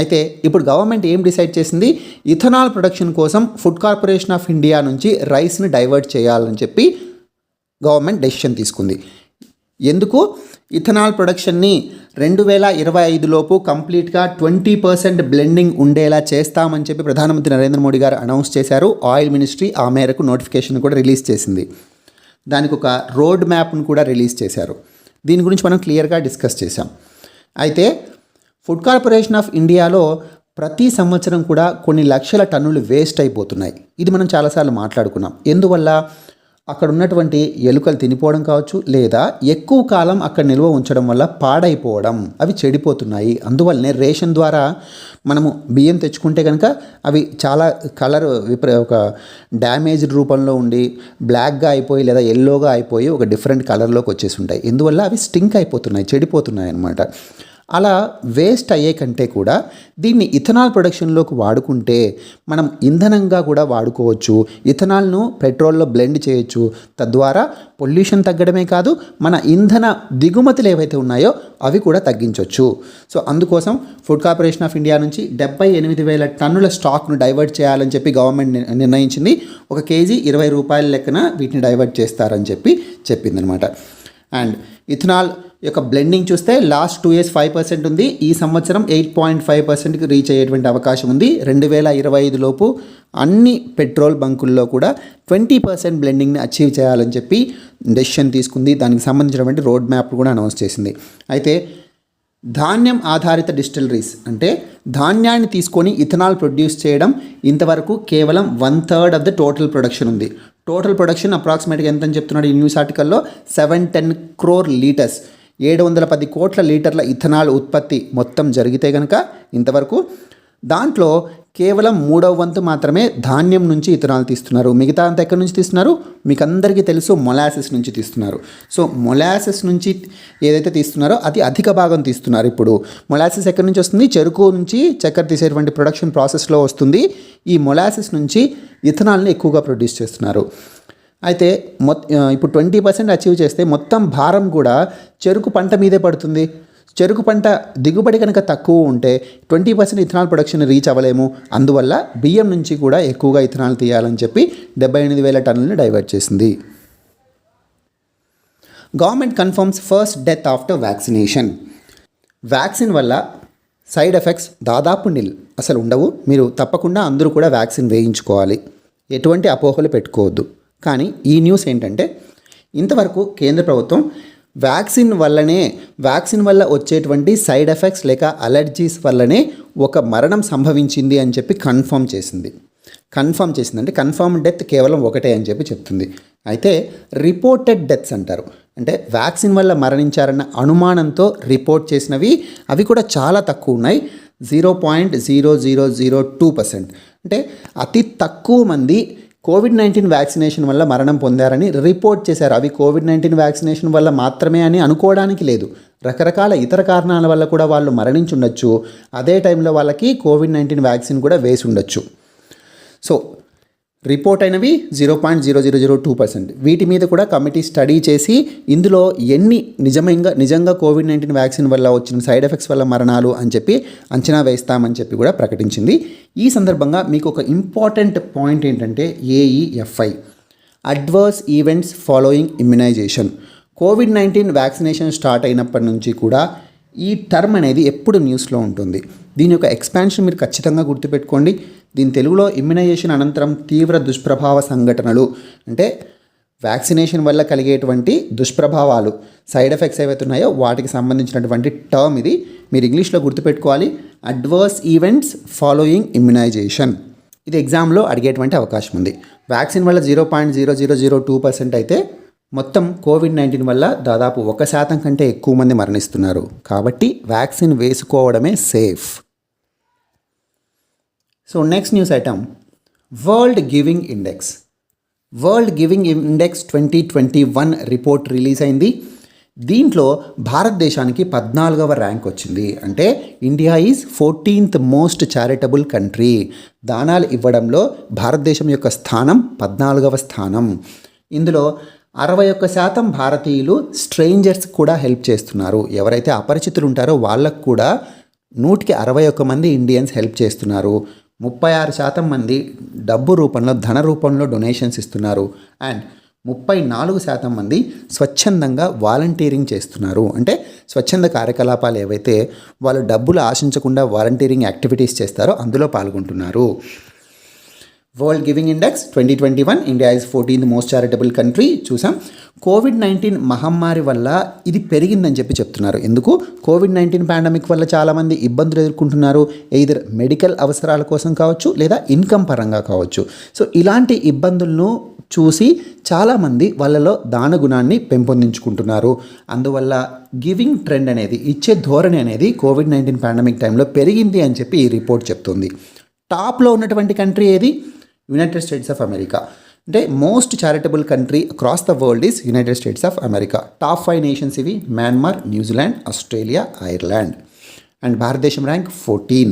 అయితే ఇప్పుడు గవర్నమెంట్ ఏం డిసైడ్ చేసింది? ఇథనాల్ ప్రొడక్షన్ కోసం ఫుడ్ కార్పొరేషన్ ఆఫ్ ఇండియా నుంచి రైస్ని డైవర్ట్ చేయాలని చెప్పి గవర్నమెంట్ డెసిషన్ తీసుకుంది. ఎందుకు? ఇథనాల్ ప్రొడక్షన్ని 2025లోపు కంప్లీట్గా 20% బ్లెండింగ్ ఉండేలా చేస్తామని చెప్పి ప్రధానమంత్రి నరేంద్ర మోడీ గారు అనౌన్స్ చేశారు. ఆయిల్ మినిస్ట్రీ ఆ మేరకు నోటిఫికేషన్ కూడా రిలీజ్ చేసింది. దానికి ఒక రోడ్ మ్యాప్ను కూడా రిలీజ్ చేశారు. దీని గురించి మనం క్లియర్గా డిస్కస్ చేశాం. అయితే ఫుడ్ కార్పొరేషన్ ఆఫ్ ఇండియాలో ప్రతి సంవత్సరం కూడా కొన్ని లక్షల టన్నులు వేస్ట్ అయిపోతున్నాయి. ఇది మనం చాలాసార్లు మాట్లాడుకున్నాం. ఎందువల్ల? అక్కడ ఉన్నటువంటి ఎలుకలు తినిపోవడం కావచ్చు, లేదా ఎక్కువ కాలం అక్కడ నిల్వ ఉంచడం వల్ల పాడైపోవడం, అవి చెడిపోతున్నాయి. అందువల్లనే రేషన్ ద్వారా మనము బియ్యం తెచ్చుకుంటే కనుక అవి చాలా కలర్ ఒక డ్యామేజ్డ్ రూపంలో ఉండి బ్లాక్గా అయిపోయి లేదా ఎల్లోగా అయిపోయి ఒక డిఫరెంట్ కలర్లోకి వచ్చేసి ఉంటాయి. ఎందువల్ల అవి స్టింక్ అయిపోతున్నాయి, చెడిపోతున్నాయి అన్నమాట. అలా వేస్ట్ అయ్యే కంటే కూడా దీన్ని ఇథనాల్ ప్రొడక్షన్లోకి వాడుకుంటే మనం ఇంధనంగా కూడా వాడుకోవచ్చు. ఇథనాల్ను పెట్రోల్లో బ్లెండ్ చేయొచ్చు. తద్వారా పొల్యూషన్ తగ్గడమే కాదు, మన ఇంధన దిగుమతులు ఏవైతే ఉన్నాయో అవి కూడా తగ్గించవచ్చు. సో అందుకోసం ఫుడ్ కార్పొరేషన్ ఆఫ్ ఇండియా నుంచి 78,000 టన్నుల స్టాక్ను డైవర్ట్ చేయాలని చెప్పి గవర్నమెంట్ నిర్ణయించింది. ఒక కేజీ 20 రూపాయల లెక్కన వీటిని డైవర్ట్ చేస్తారని చెప్పి చెప్పిందనమాట. అండ్ ఇథనాల్ యొక్క బ్లెండింగ్ చూస్తే లాస్ట్ 2 years 5% ఉంది. ఈ సంవత్సరం 8.5%కి రీచ్ అయ్యేటువంటి అవకాశం ఉంది. 2025లోపు అన్ని పెట్రోల్ బంకుల్లో కూడా 20% బ్లెండింగ్ని అచీవ్ చేయాలని చెప్పి డెసిషన్ తీసుకుంది. దానికి సంబంధించినటువంటి రోడ్ మ్యాప్ కూడా అనౌన్స్ చేసింది. అయితే ధాన్యం ఆధారిత డిస్టిలరీస్, అంటే ధాన్యాన్ని తీసుకొని ఇథనాల్ ప్రొడ్యూస్ చేయడం ఇంతవరకు కేవలం 1/3 ఆఫ్ ద టోటల్ ప్రొడక్షన్ ఉంది. టోటల్ ప్రొడక్షన్ అప్రాక్సిమేట్గా ఎంత అని చెప్తున్నాడు ఈ న్యూస్ ఆర్టికల్లో? 710 crore లీటర్స్, 710 కోట్ల లీటర్ల ఇథనాల్ ఉత్పత్తి మొత్తం జరిగితే కనుక ఇంతవరకు దాంట్లో కేవలం 1/3 వంతు మాత్రమే ధాన్యం నుంచి ఇథనాల్ తీస్తున్నారు. మిగతా అంతా ఎక్కడి నుంచి తీస్తున్నారు? మీకు అందరికీ తెలుసు, మొలాసెస్ నుంచి తీస్తున్నారు. సో మొలాసెస్ నుంచి ఏదైతే తీస్తున్నారో అది అధిక భాగం తీస్తున్నారు. ఇప్పుడు మొలాసెస్ ఎక్కడి నుంచి వస్తుంది? చెరుకు నుంచి చక్కెర తీసేటువంటి ప్రొడక్షన్ ప్రాసెస్లో వస్తుంది. ఈ మొలాసెస్ నుంచి ఇథనాల్ని ఎక్కువగా ప్రొడ్యూస్ చేస్తున్నారు. అయితే ఇప్పుడు 20% అచీవ్ చేస్తే మొత్తం భారం కూడా చెరుకు పంట మీదే పడుతుంది. చెరుకు పంట దిగుబడి కనుక తక్కువ ఉంటే 20% ఇథనాల్ ప్రొడక్షన్ రీచ్ అవ్వలేము. అందువల్ల బియ్యం నుంచి కూడా ఎక్కువగా ఇథనాల్ తీయాలని చెప్పి 78,000 టన్నులను డైవర్ట్ చేసింది. Government confirms first death after vaccination. Vaccine వల్ల సైడ్ ఎఫెక్ట్స్ దాదాపు నిల్, అసలు ఉండవు. మీరు తప్పకుండా అందరూ కూడా వ్యాక్సిన్ వేయించుకోవాలి, ఎటువంటి అపోహలు పెట్టుకోవద్దు. కానీ ఈ న్యూస్ ఏంటంటే ఇంతవరకు కేంద్ర ప్రభుత్వం వ్యాక్సిన్ వల్ల వచ్చేటువంటి సైడ్ ఎఫెక్ట్స్ లేక అలర్జీస్ వల్లనే ఒక మరణం సంభవించింది అని చెప్పి కన్ఫర్మ్ చేసింది. అంటే కన్ఫర్మ్ డెత్ కేవలం ఒకటే అని చెప్పి చెప్తుంది. అయితే రిపోర్టెడ్ డెత్స్ అంటారు, అంటే వ్యాక్సిన్ వల్ల మరణించారన్న అనుమానంతో రిపోర్ట్ చేసినవి అవి కూడా చాలా తక్కువ ఉన్నాయి. 0.0002%. అంటే అతి తక్కువ మంది కోవిడ్-19 వ్యాక్సినేషన్ వల్ల మరణం పొందారని రిపోర్ట్ చేశారు. అవి కోవిడ్-19 వ్యాక్సినేషన్ వల్ల మాత్రమే అని అనుకోవడానికి లేదు. రకరకాల ఇతర కారణాల వల్ల కూడా వాళ్ళు మరణించి ఉండొచ్చు. అదే టైంలో వాళ్ళకి కోవిడ్-19 వ్యాక్సిన్ కూడా వేసి ఉండొచ్చు. సో రిపోర్ట్ అయినవి 0.0002%. వీటి మీద కూడా కమిటీ స్టడీ చేసి ఇందులో ఎన్ని నిజంగా కోవిడ్-19 వ్యాక్సిన్ వల్ల వచ్చిన సైడ్ ఎఫెక్ట్స్ వల్ల మరణాలు అని చెప్పి అంచనా వేస్తామని చెప్పి కూడా ప్రకటించింది. ఈ సందర్భంగా మీకు ఒక ఇంపార్టెంట్ పాయింట్ ఏంటంటే AEFI, adverse events following immunization. Covid vaccination start అయినప్పటి నుంచి కూడా ఈ టర్మ్ అనేది ఎప్పుడు న్యూస్లో ఉంటుంది. దీని యొక్క ఎక్స్పాన్షన్ మీరు ఖచ్చితంగా గుర్తుపెట్టుకోండి. దీని తెలుగులో ఇమ్యునైజేషన్ అనంతరం తీవ్ర దుష్ప్రభావ సంఘటనలు, అంటే వ్యాక్సినేషన్ వల్ల కలిగేటువంటి దుష్ప్రభావాలు, సైడ్ ఎఫెక్ట్స్ ఏవైతే ఉన్నాయో వాటికి సంబంధించినటువంటి టర్మ్ ఇది. మీరు ఇంగ్లీష్లో గుర్తుపెట్టుకోవాలి, అడ్వర్స్ ఈవెంట్స్ ఫాలోయింగ్ ఇమ్యునైజేషన్. ఇది ఎగ్జామ్లో అడిగేటువంటి అవకాశం ఉంది. వ్యాక్సిన్ వల్ల 0.0002% అయితే మొత్తం కోవిడ్-19 వల్ల దాదాపు 1% కంటే ఎక్కువ మంది మరణిస్తున్నారు. కాబట్టి వ్యాక్సిన్ వేసుకోవడమే safe. So next news item, world giving index. World giving index 2021 report release అయింది. దీంట్లో భారతదేశానికి 14వ ర్యాంక్ వచ్చింది. అంటే India is 14th most charitable country. దానాలు ఇవ్వడంలో భారతదేశం యొక్క స్థానం 14వ స్థానం. ఇందులో 61% భారతీయులు స్ట్రేంజర్స్ కూడా హెల్ప్ చేస్తున్నారు. ఎవరైతే అపరిచితులు ఉంటారో వాళ్ళకు కూడా 161 మంది ఇండియన్స్ హెల్ప్ చేస్తున్నారు. 36% మంది డబ్బు రూపంలో, ధన రూపంలో డొనేషన్స్ ఇస్తున్నారు. అండ్ 34% మంది స్వచ్ఛందంగా వాలంటీరింగ్ చేస్తున్నారు. అంటే స్వచ్ఛంద కార్యకలాపాలు ఏవైతే వాళ్ళు డబ్బులు ఆశించకుండా వాలంటీరింగ్ యాక్టివిటీస్ చేస్తారో అందులో పాల్గొంటున్నారు. World giving index 2021, India is 14th most charitable country చూసాం. కోవిడ్-19 మహమ్మారి వల్ల ఇది పెరిగిందని చెప్తున్నారు. ఎందుకు? కోవిడ్-19 పాండమిక్ వల్ల చాలామంది ఇబ్బందులు ఎదుర్కొంటున్నారు. ఎయిదర్ మెడికల్ అవసరాల కోసం కావచ్చు, లేదా ఇన్కమ్ పరంగా కావచ్చు. సో ఇలాంటి ఇబ్బందులను చూసి చాలామంది వాళ్ళలో దాన గుణాన్ని పెంపొందించుకుంటున్నారు. అందువల్ల గివింగ్ ట్రెండ్ అనేది, ఇచ్చే ధోరణి అనేది కోవిడ్-19 పాండమిక్ టైంలో పెరిగింది అని చెప్పి ఈ రిపోర్ట్ చెప్తుంది. టాప్లో ఉన్నటువంటి కంట్రీ ఏది? United States of America. అంటే most charitable country across the world is United States of America. Top 5 nations ఇవి: Myanmar, New Zealand, Australia, Ireland. And భారతదేశం ర్యాంక్ 14.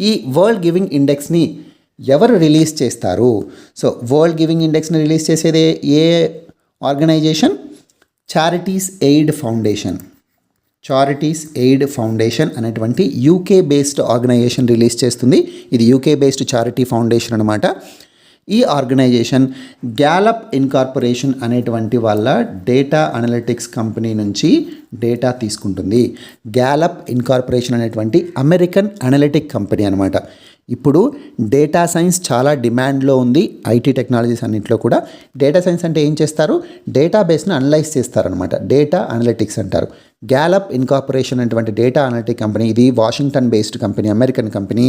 ఈ వరల్డ్ గివింగ్ ఇండెక్స్ని ఎవరు రిలీజ్ చేస్తారు? సో వరల్డ్ గివింగ్ ఇండెక్స్ని రిలీజ్ చేసేది ఏ organisation? Charities aid foundation. Charities aid foundation అనేటువంటి యూకే బేస్డ్ ఆర్గనైజేషన్ రిలీజ్ చేస్తుంది. ఇది యూకే బేస్డ్ చారిటీ ఫౌండేషన్ అనమాట. ఈ ఆర్గనైజేషన్ గ్యాలప్ ఇన్కార్పొరేషన్ అనేటువంటి వాళ్ళ డేటా అనలిటిక్స్ కంపెనీ నుంచి డేటా తీసుకుంటుంది. గ్యాలప్ ఇన్కార్పొరేషన్ అనేటువంటి అమెరికన్ అనలిటిక్ కంపెనీ అనమాట. ఇప్పుడు డేటా సైన్స్ చాలా డిమాండ్లో ఉంది. ఐటీ టెక్నాలజీస్ అన్నింటిలో కూడా. డేటా సైన్స్ అంటే ఏం చేస్తారు? డేటాబేస్ను అనలైజ్ చేస్తారనమాట. డేటా అనలిటిక్స్ అంటారు. గ్యాలప్ ఇన్కార్పొరేషన్ అనేటువంటి డేటా అనలిటిక్ కంపెనీ, ఇది Washington based company, American company.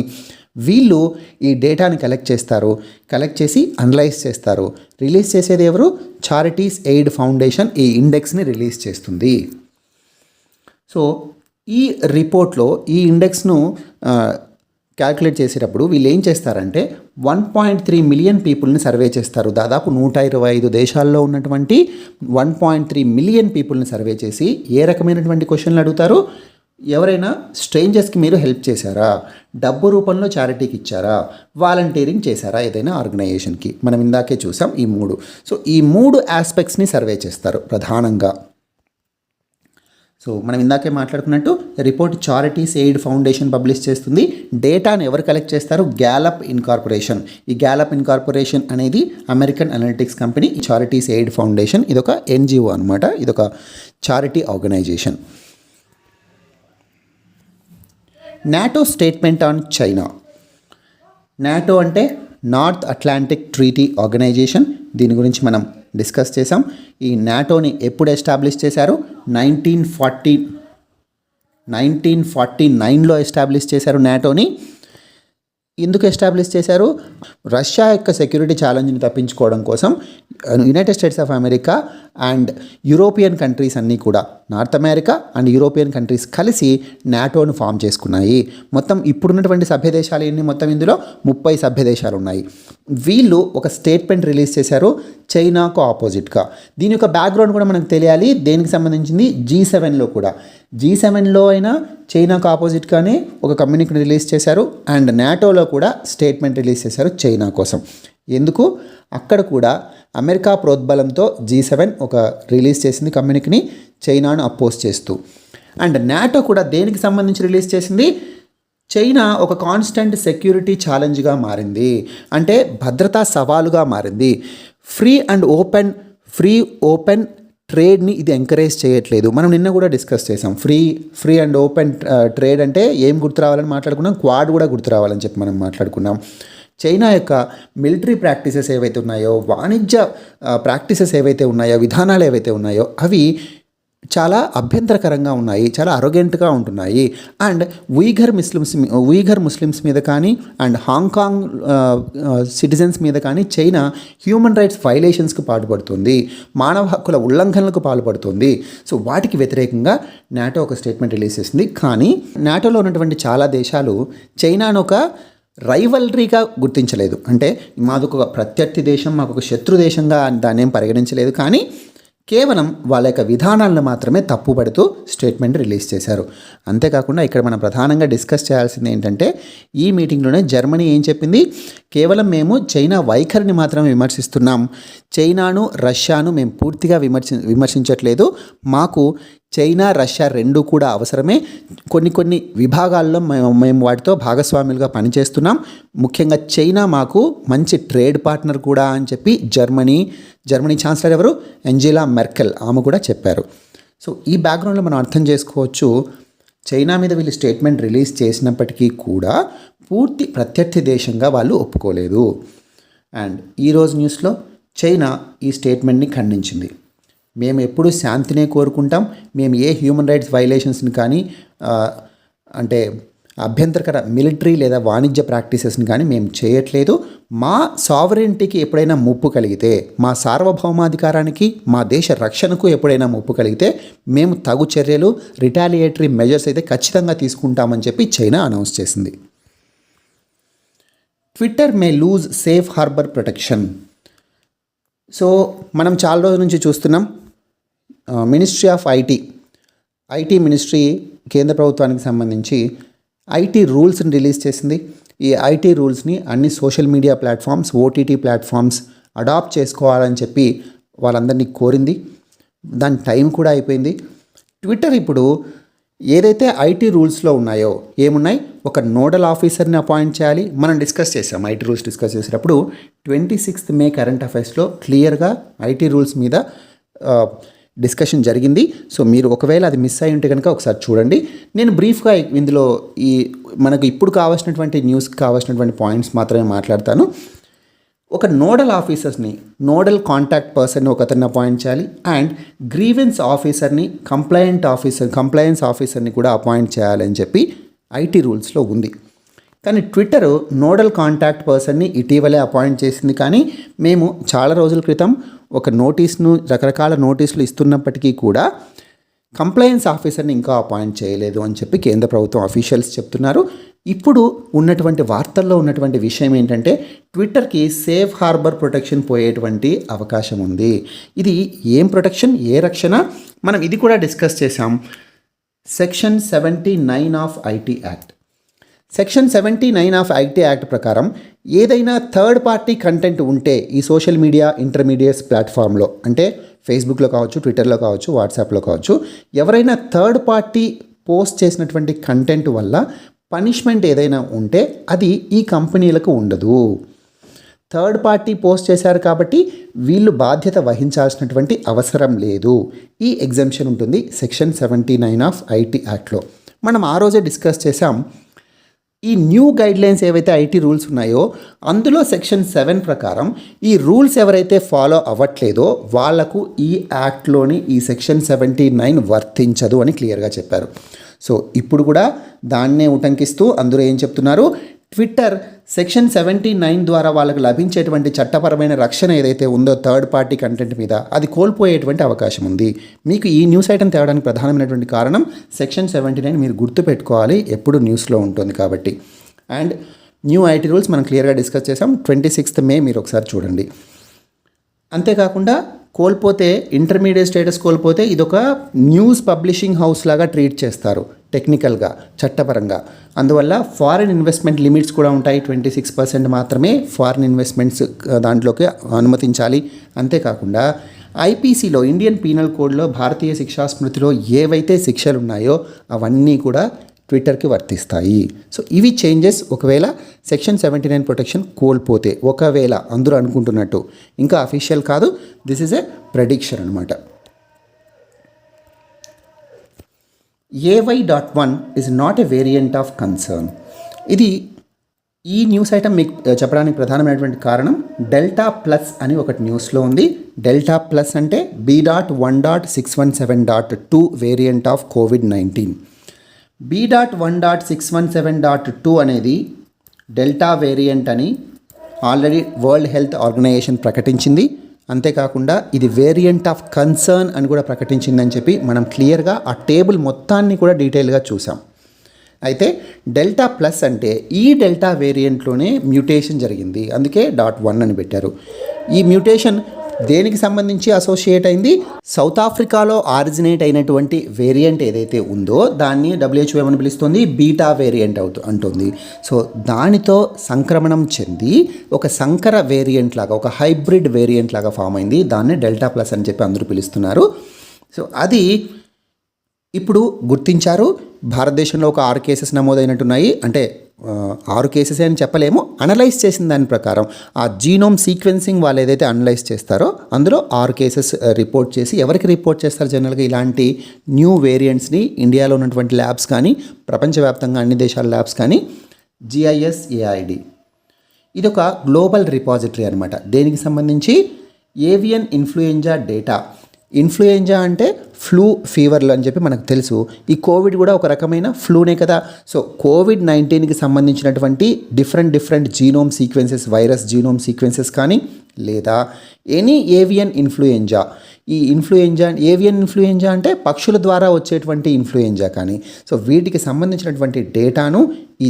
వీళ్ళు ఈ డేటాని కలెక్ట్ చేస్తారు. కలెక్ట్ చేసి అనలైజ్ చేస్తారు. రిలీజ్ చేసేది ఎవరు? చారిటీస్ ఎయిడ్ ఫౌండేషన్ ఈ ఇండెక్స్ని రిలీజ్ చేస్తుంది. సో ఈ రిపోర్ట్లో ఈ ఇండెక్స్ను క్యాల్కులేట్ చేసేటప్పుడు వీళ్ళు ఏం చేస్తారంటే 1.3 మిలియన్ పీపుల్ని సర్వే చేస్తారు. దాదాపు 125 దేశాల్లో ఉన్నటువంటి 1.3 మిలియన్ పీపుల్ని సర్వే చేసి ఏ రకమైనటువంటి క్వశ్చన్లు అడుగుతారు? ఎవరైనా స్ట్రేంజర్స్కి మీరు హెల్ప్ చేశారా? డబ్బు రూపంలో చారిటీకి ఇచ్చారా? వాలంటీరింగ్ చేశారా ఏదైనా ఆర్గనైజేషన్కి? మనం ఇందాకే చూసాం ఈ 3. సో ఈ 3 ఆస్పెక్ట్స్ని సర్వే చేస్తారు ప్రధానంగా. సో మనం ఇందాకే మాట్లాడుకున్నట్టు report charities aid foundation publish చేస్తుంది. డేటాను ఎవరు కలెక్ట్ చేస్తారు? Gallup incorporation. ఈ గ్యాలప్ ఇన్కార్పొరేషన్ అనేది అమెరికన్ అనలిటిక్స్ కంపెనీ. ఈ చారిటీస్ ఎయిడ్ ఫౌండేషన్ ఇదొక ఎన్జిఓ అనమాట. ఇదొక charity organisation. NATO statement on China. NATO అంటే నార్త్ అట్లాంటిక్ ట్రీటీ ఆర్గనైజేషన్. దీని గురించి మనం డిస్కస్ చేసాం. ఈ నాటోని ఎప్పుడు ఎస్టాబ్లిష్ చేశారు? 1949లో ఎస్టాబ్లిష్ చేశారు నాటోని. ఎందుకు ఎస్టాబ్లిష్ చేశారు? రష్యా యొక్క సెక్యూరిటీ ఛాలెంజ్ని తప్పించుకోవడం కోసం United States of America and European countries అన్నీ కూడా, north America and European countries కలిసి నాటోను ఫామ్ చేసుకున్నాయి. మొత్తం ఇప్పుడున్నటువంటి సభ్య దేశాలు ఎన్ని? మొత్తం ఇందులో 30 సభ్య దేశాలు ఉన్నాయి. వీళ్ళు ఒక స్టేట్మెంట్ రిలీజ్ చేశారు చైనాకు ఆపోజిట్గా. దీని యొక్క బ్యాక్గ్రౌండ్ కూడా మనకు తెలియాలి. దేనికి సంబంధించింది? G7లో కూడా. G7లో అయినా చైనాకు ఆపోజిట్గానే ఒక కమ్యూనికేట్ రిలీజ్ చేశారు. అండ్ నాటోలో కూడా స్టేట్మెంట్ రిలీజ్ చేశారు చైనా కోసం. ఎందుకు? అక్కడ కూడా అమెరికా ప్రోద్బలంతో G7 ఒక రిలీజ్ చేసింది కమ్యూనికేట్ని చైనాను అపోజ్ చేస్తూ. అండ్ నాటో కూడా దేనికి సంబంధించి రిలీజ్ చేసింది? చైనా ఒక కాన్స్టెంట్ సెక్యూరిటీ ఛాలెంజ్గా మారింది. అంటే భద్రతా సవాలుగా మారింది. ఫ్రీ ఓపెన్ ట్రేడ్ని ఇది ఎంకరేజ్ చేయట్లేదు. మనం నిన్న కూడా డిస్కస్ చేసాం. ఫ్రీ అండ్ ఓపెన్ ట్రేడ్ అంటే ఏం గుర్తు రావాలని మాట్లాడుకున్నాం? క్వాడ్ కూడా గుర్తు రావాలని చెప్పి మనం మాట్లాడుకున్నాం. చైనా యొక్క మిలిటరీ ప్రాక్టీసెస్ ఏవైతే ఉన్నాయో, వాణిజ్య ప్రాక్టీసెస్ ఏవైతే ఉన్నాయో, విధానాలు ఏవైతే ఉన్నాయో అవి చాలా అభ్యంతరకరంగా ఉన్నాయి, చాలా అరోగెంట్గా ఉంటున్నాయి. అండ్ ఉయిఘర్ ముస్లిమ్స్ మీద కానీ అండ్ హాంకాంగ్ సిటిజన్స్ మీద కానీ చైనా హ్యూమన్ రైట్స్ వైలేషన్స్కి పాల్పడుతుంది, మానవ హక్కుల ఉల్లంఘనలకు పాల్పడుతుంది. సో వాటికి వ్యతిరేకంగా నాటో ఒక స్టేట్మెంట్ రిలీజ్ చేసింది. కానీ నాటోలో ఉన్నటువంటి చాలా దేశాలు చైనాను ఒక రైవల్రీగా గుర్తించలేదు. అంటే మాదొక ప్రత్యర్థి దేశం, మాకు ఒక శత్రు దేశంగా దాన్ని ఏం పరిగణించలేదు. కానీ కేవలం వాళ్ళ యొక్క విధానాలను మాత్రమే తప్పుపడుతూ స్టేట్మెంట్ రిలీజ్ చేశారు. అంతేకాకుండా ఇక్కడ మనం ప్రధానంగా డిస్కస్ చేయాల్సింది ఏంటంటే, ఈ మీటింగ్లోనే జర్మనీ ఏం చెప్పింది, కేవలం మేము చైనా వైఖరిని మాత్రమే విమర్శిస్తున్నాం, చైనాను రష్యాను మేము పూర్తిగా విమర్శించట్లేదు, మాకు చైనా రష్యా రెండూ కూడా అవసరమే, కొన్ని విభాగాల్లో మేము వాటితో భాగస్వాములుగా పనిచేస్తున్నాం, ముఖ్యంగా చైనా మాకు మంచి ట్రేడ్ పార్ట్నర్ కూడా అని చెప్పి జర్మనీ ఛాన్సలర్ ఎవరు, ఏంజెలా మెర్కెల్, ఆమె కూడా చెప్పారు. సో ఈ బ్యాక్గ్రౌండ్లో మనం అర్థం చేసుకోవచ్చు, చైనా మీద వీళ్ళు స్టేట్మెంట్ రిలీజ్ చేసినప్పటికీ కూడా పూర్తి ప్రత్యర్థి దేశంగా వాళ్ళు ఒప్పుకోలేదు. అండ్ ఈరోజు న్యూస్లో చైనా ఈ స్టేట్మెంట్ని ఖండించింది. మేము ఎప్పుడూ శాంతినే కోరుకుంటాం, మేము ఏ హ్యూమన్ రైట్స్ వైలేషన్స్ని కానీ అంటే అభ్యంతరకర మిలిటరీ లేదా వాణిజ్య ప్రాక్టీసెస్ని కానీ మేము చేయట్లేదు. మా సావరెంటీకి ఎప్పుడైనా ముప్పు కలిగితే, మా సార్వభౌమాధికారానికి, మా దేశ రక్షణకు ఎప్పుడైనా ముప్పు కలిగితే మేము తగు చర్యలు, రిటాలియేటరీ మెజర్స్ అయితే ఖచ్చితంగా తీసుకుంటామని చెప్పి చైనా అనౌన్స్ చేసింది. Twitter may lose safe harbour protection. So మనం చాలా రోజుల నుంచి చూస్తున్నాం, మినిస్ట్రీ ఆఫ్ ఐటీ మినిస్ట్రీ కేంద్ర ప్రభుత్వానికి సంబంధించి ఐటీ రూల్స్ని రిలీజ్ చేసింది. ఈ ఐటీ రూల్స్ని అన్ని social media platforms, OTT platforms adopt చేసుకోవాలని చెప్పి వాళ్ళందరినీ కోరింది. దాని టైం కూడా అయిపోయింది. ట్విట్టర్ ఇప్పుడు ఏదైతే ఐటీ రూల్స్లో ఉన్నాయో ఏమున్నాయి, ఒక నోడల్ ఆఫీసర్ని అపాయింట్ చేయాలి. మనం డిస్కస్ చేసాం, ఐటీ రూల్స్ డిస్కస్ చేసేటప్పుడు 26 మే కరెంట్ అఫైర్స్లో క్లియర్గా ఐటీ రూల్స్ మీద డిస్కషన్ జరిగింది. సో మీరు ఒకవేళ అది మిస్ అయి ఉంటే కనుక ఒకసారి చూడండి. నేను బ్రీఫ్గా ఇందులో మనకు ఇప్పుడు కావాల్సినటువంటి న్యూస్కి కావాల్సినటువంటి పాయింట్స్ మాత్రమే మాట్లాడతాను. ఒక నోడల్ ఆఫీసర్స్ని, నోడల్ కాంటాక్ట్ పర్సన్ని ఒకరిని అపాయింట్ చేయాలి. అండ్ గ్రీవెన్స్ ఆఫీసర్ని, కంప్లయన్స్ ఆఫీసర్ని కూడా అపాయింట్ చేయాలని చెప్పి ఐటీ రూల్స్లో ఉంది. కానీ ట్విట్టర్ నోడల్ కాంటాక్ట్ పర్సన్ని ఇటీవలే అపాయింట్ చేసింది. కానీ మేము చాలా రోజుల క్రితం ఒక రకరకాల నోటీసులు ఇస్తున్నప్పటికీ కూడా కంప్లయన్స్ ఆఫీసర్ని ఇంకా అపాయింట్ చేయలేదు అని చెప్పి కేంద్ర ప్రభుత్వం అఫీషియల్స్ చెప్తున్నారు. ఇప్పుడు ఉన్నటువంటి వార్తల్లో ఉన్నటువంటి విషయం ఏంటంటే, ట్విట్టర్కి సేఫ్ హార్బర్ ప్రొటెక్షన్ పోయేటువంటి అవకాశం ఉంది. ఇది ఏం ప్రొటెక్షన్, ఏ రక్షణ, మనం ఇది కూడా డిస్కస్ చేసాం. Section 79 of IT act. Section 79 of IT act ప్రకారం ఏదైనా థర్డ్ పార్టీ కంటెంట్ ఉంటే ఈ సోషల్ మీడియా ఇంటర్మీడియట్స్ ప్లాట్ఫామ్లో, అంటే ఫేస్బుక్లో కావచ్చు, ట్విట్టర్లో కావచ్చు, వాట్సాప్లో కావచ్చు, ఎవరైనా థర్డ్ పార్టీ పోస్ట్ చేసినటువంటి కంటెంట్ వల్ల పనిష్మెంట్ ఏదైనా ఉంటే అది ఈ కంపెనీలకు ఉండదు. థర్డ్ పార్టీ పోస్ట్ చేశారు కాబట్టి వీళ్ళు బాధ్యత వహించాల్సినటువంటి అవసరం లేదు. ఈ ఎగ్జంప్షన్ ఉంటుంది సెక్షన్ 79 ఆఫ్ ఐటీ యాక్ట్లో. మనం ఆ రోజే డిస్కస్ చేసాం. ఈ న్యూ గైడ్లైన్స్ ఏవైతే ఐటీ రూల్స్ ఉన్నాయో అందులో సెక్షన్ 7 ప్రకారం ఈ రూల్స్ ఎవరైతే ఫాలో అవ్వట్లేదో వాళ్లకు ఈ యాక్ట్లోని ఈ సెక్షన్ 79 వర్తించదు అని క్లియర్గా చెప్పారు. సో ఇప్పుడు కూడా దాన్నే ఉటంకిస్తూ అందరూ ఏం చెప్తున్నారు, ట్విట్టర్ సెక్షన్ 79 ద్వారా వాళ్ళకు లభించేటువంటి చట్టపరమైన రక్షణ ఏదైతే ఉందో థర్డ్ పార్టీ కంటెంట్ మీద, అది కోల్పోయేటువంటి అవకాశం ఉంది. మీకు ఈ న్యూస్ ఐటమ్ తేవడానికి ప్రధానమైనటువంటి కారణం సెక్షన్ 79 మీరు గుర్తుపెట్టుకోవాలి, ఎప్పుడు న్యూస్లో ఉంటుంది కాబట్టి. అండ్ న్యూ ఐటీ రూల్స్ మనం క్లియర్గా డిస్కస్ చేసాం. 26 మే మీరు ఒకసారి చూడండి. అంతేకాకుండా కోల్పోతే, ఇంటర్మీడియట్ స్టేటస్ కోల్పోతే ఇదొక న్యూస్ పబ్లిషింగ్ హౌస్ లాగా ట్రీట్ చేస్తారు టెక్నికల్గా, చట్టపరంగా. అందువల్ల ఫారిన్ ఇన్వెస్ట్మెంట్ లిమిట్స్ కూడా ఉంటాయి. 26% మాత్రమే ఫారిన్ ఇన్వెస్ట్మెంట్స్ దాంట్లోకి అనుమతించాలి. అంతేకాకుండా ఐపీసీలో, ఇండియన్ పీనల్ కోడ్లో, భారతీయ శిక్షా స్మృతిలో ఏవైతే శిక్షలు ఉన్నాయో అవన్నీ కూడా ట్విట్టర్కి వర్తిస్తాయి. సో ఇవి చేంజెస్ ఒకవేళ సెక్షన్ 79 ప్రొటెక్షన్ కోల్పోతే, ఒకవేళ అందరూ అనుకుంటున్నట్టు, ఇంకా అఫీషియల్ కాదు, దిస్ ఈజ్ ఏ ప్రెడిక్షన్ అనమాట. AY.1 is not a variant of concern. ఇది ఈ న్యూస్ ఐటమ్ మీకు చెప్పడానికి ప్రధానమైనటువంటి కారణం డెల్టా ప్లస్ అని ఒకటి న్యూస్లో ఉంది. డెల్టా ప్లస్ అంటే B.1.617.2 variant of COVID-19. B.1.617.2 అనేది డెల్టా వేరియంట్ అని ఆల్రెడీ వరల్డ్ హెల్త్ ఆర్గనైజేషన్ ప్రకటించింది. అంతేకాకుండా ఇది వేరియంట్ ఆఫ్ కన్సర్న్ అని కూడా ప్రకటించిందని చెప్పి మనం క్లియర్గా ఆ టేబుల్ మొత్తాన్ని కూడా డీటెయిల్గా చూసాం. అయితే డెల్టా ప్లస్ అంటే ఈ డెల్టా వేరియంట్లోనే మ్యూటేషన్ జరిగింది, అందుకే .1 అని పెట్టారు. ఈ మ్యూటేషన్ దేనికి సంబంధించి అసోసియేట్ అయింది? సౌత్ ఆఫ్రికాలో ఆరిజినేట్ అయినటువంటి వేరియంట్ ఏదైతే ఉందో దాన్ని WHO ఏమని పిలుస్తుంది? బీటా వేరియంట్ అంటుంది. సో దానితో సంక్రమణం చెంది ఒక సంకర వేరియంట్ లాగా, ఒక హైబ్రిడ్ వేరియంట్ లాగా ఫామ్ అయింది. దాన్ని డెల్టా ప్లస్ అని చెప్పి అందరూ పిలుస్తున్నారు. సో అది ఇప్పుడు గుర్తించారు. భారతదేశంలో ఒక 6 కేసెస్ నమోదైనట్టున్నాయి. అంటే 6 కేసెస్ అని చెప్పలేము, అనలైజ్ చేసిన దాని ప్రకారం ఆ జీనోమ్ సీక్వెన్సింగ్ వాళ్ళు ఏదైతే అనలైజ్ చేస్తారో అందులో 6 కేసెస్ రిపోర్ట్ చేసి, ఎవరికి రిపోర్ట్ చేస్తారు జనరల్గా ఇలాంటి న్యూ వేరియంట్స్ని? ఇండియాలో ఉన్నటువంటి ల్యాబ్స్ కానీ, ప్రపంచవ్యాప్తంగా అన్ని దేశాల ల్యాబ్స్ కానీ, GISAID. ఇది ఒక గ్లోబల్ రిపాజిటరీ అనమాట. దేనికి సంబంధించి? Avian influenza data. ఇన్ఫ్లుయెంజా అంటే ఫ్లూ ఫీవర్లు అని చెప్పి మనకు తెలుసు. ఈ కోవిడ్ కూడా ఒక రకమైన ఫ్లూనే కదా. సో COVID-19కి సంబంధించినటువంటి different genome sequences, virus genome sequences కానీ, లేదా ఎనీ ఏవియన్ ఇన్ఫ్లుయెంజా. ఈ ఏవియన్ ఇన్ఫ్లుయెంజా అంటే పక్షుల ద్వారా వచ్చేటువంటి ఇన్ఫ్లుయెంజా కానీ, సో వీటికి సంబంధించినటువంటి డేటాను ఈ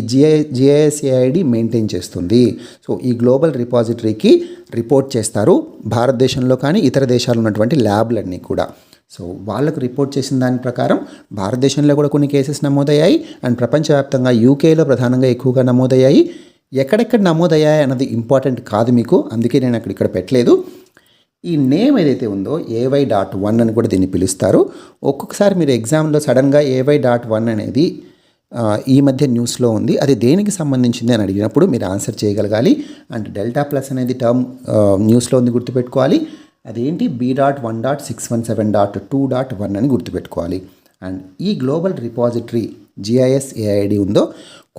GISAID మెయింటైన్ చేస్తుంది. సో ఈ గ్లోబల్ రిపాజిటరీకి రిపోర్ట్ చేస్తారు భారతదేశంలో కానీ ఇతర దేశాల్లో ఉన్నటువంటి ల్యాబ్లన్నీ కూడా. సో వాళ్ళకు రిపోర్ట్ చేసిన దాని ప్రకారం భారతదేశంలో కూడా కొన్ని కేసెస్ నమోదయ్యాయి, అండ్ ప్రపంచవ్యాప్తంగా UKలో ప్రధానంగా ఎక్కువగా నమోదయ్యాయి. ఎక్కడెక్కడ నమోదయ్యాయి అన్నది ఇంపార్టెంట్ కాదు మీకు, అందుకే నేను ఇక్కడ పెట్టలేదు. ఈ నేమ్ ఏదైతే ఉందో AY.1 అని కూడా దీన్ని పిలుస్తారు. ఒక్కొక్కసారి మీరు ఎగ్జామ్లో సడన్గా AY.1 అనేది ఈ మధ్య న్యూస్లో ఉంది, అది దేనికి సంబంధించింది అని అడిగినప్పుడు మీరు ఆన్సర్ చేయగలగాలి. అండ్ డెల్టా ప్లస్ అనేది టర్మ్ న్యూస్లో ఉంది, గుర్తుపెట్టుకోవాలి. అదేంటి? B.1.617.2.1 అని గుర్తుపెట్టుకోవాలి. అండ్ ఈ గ్లోబల్ రిపాజిటరీ GISAID ఉందో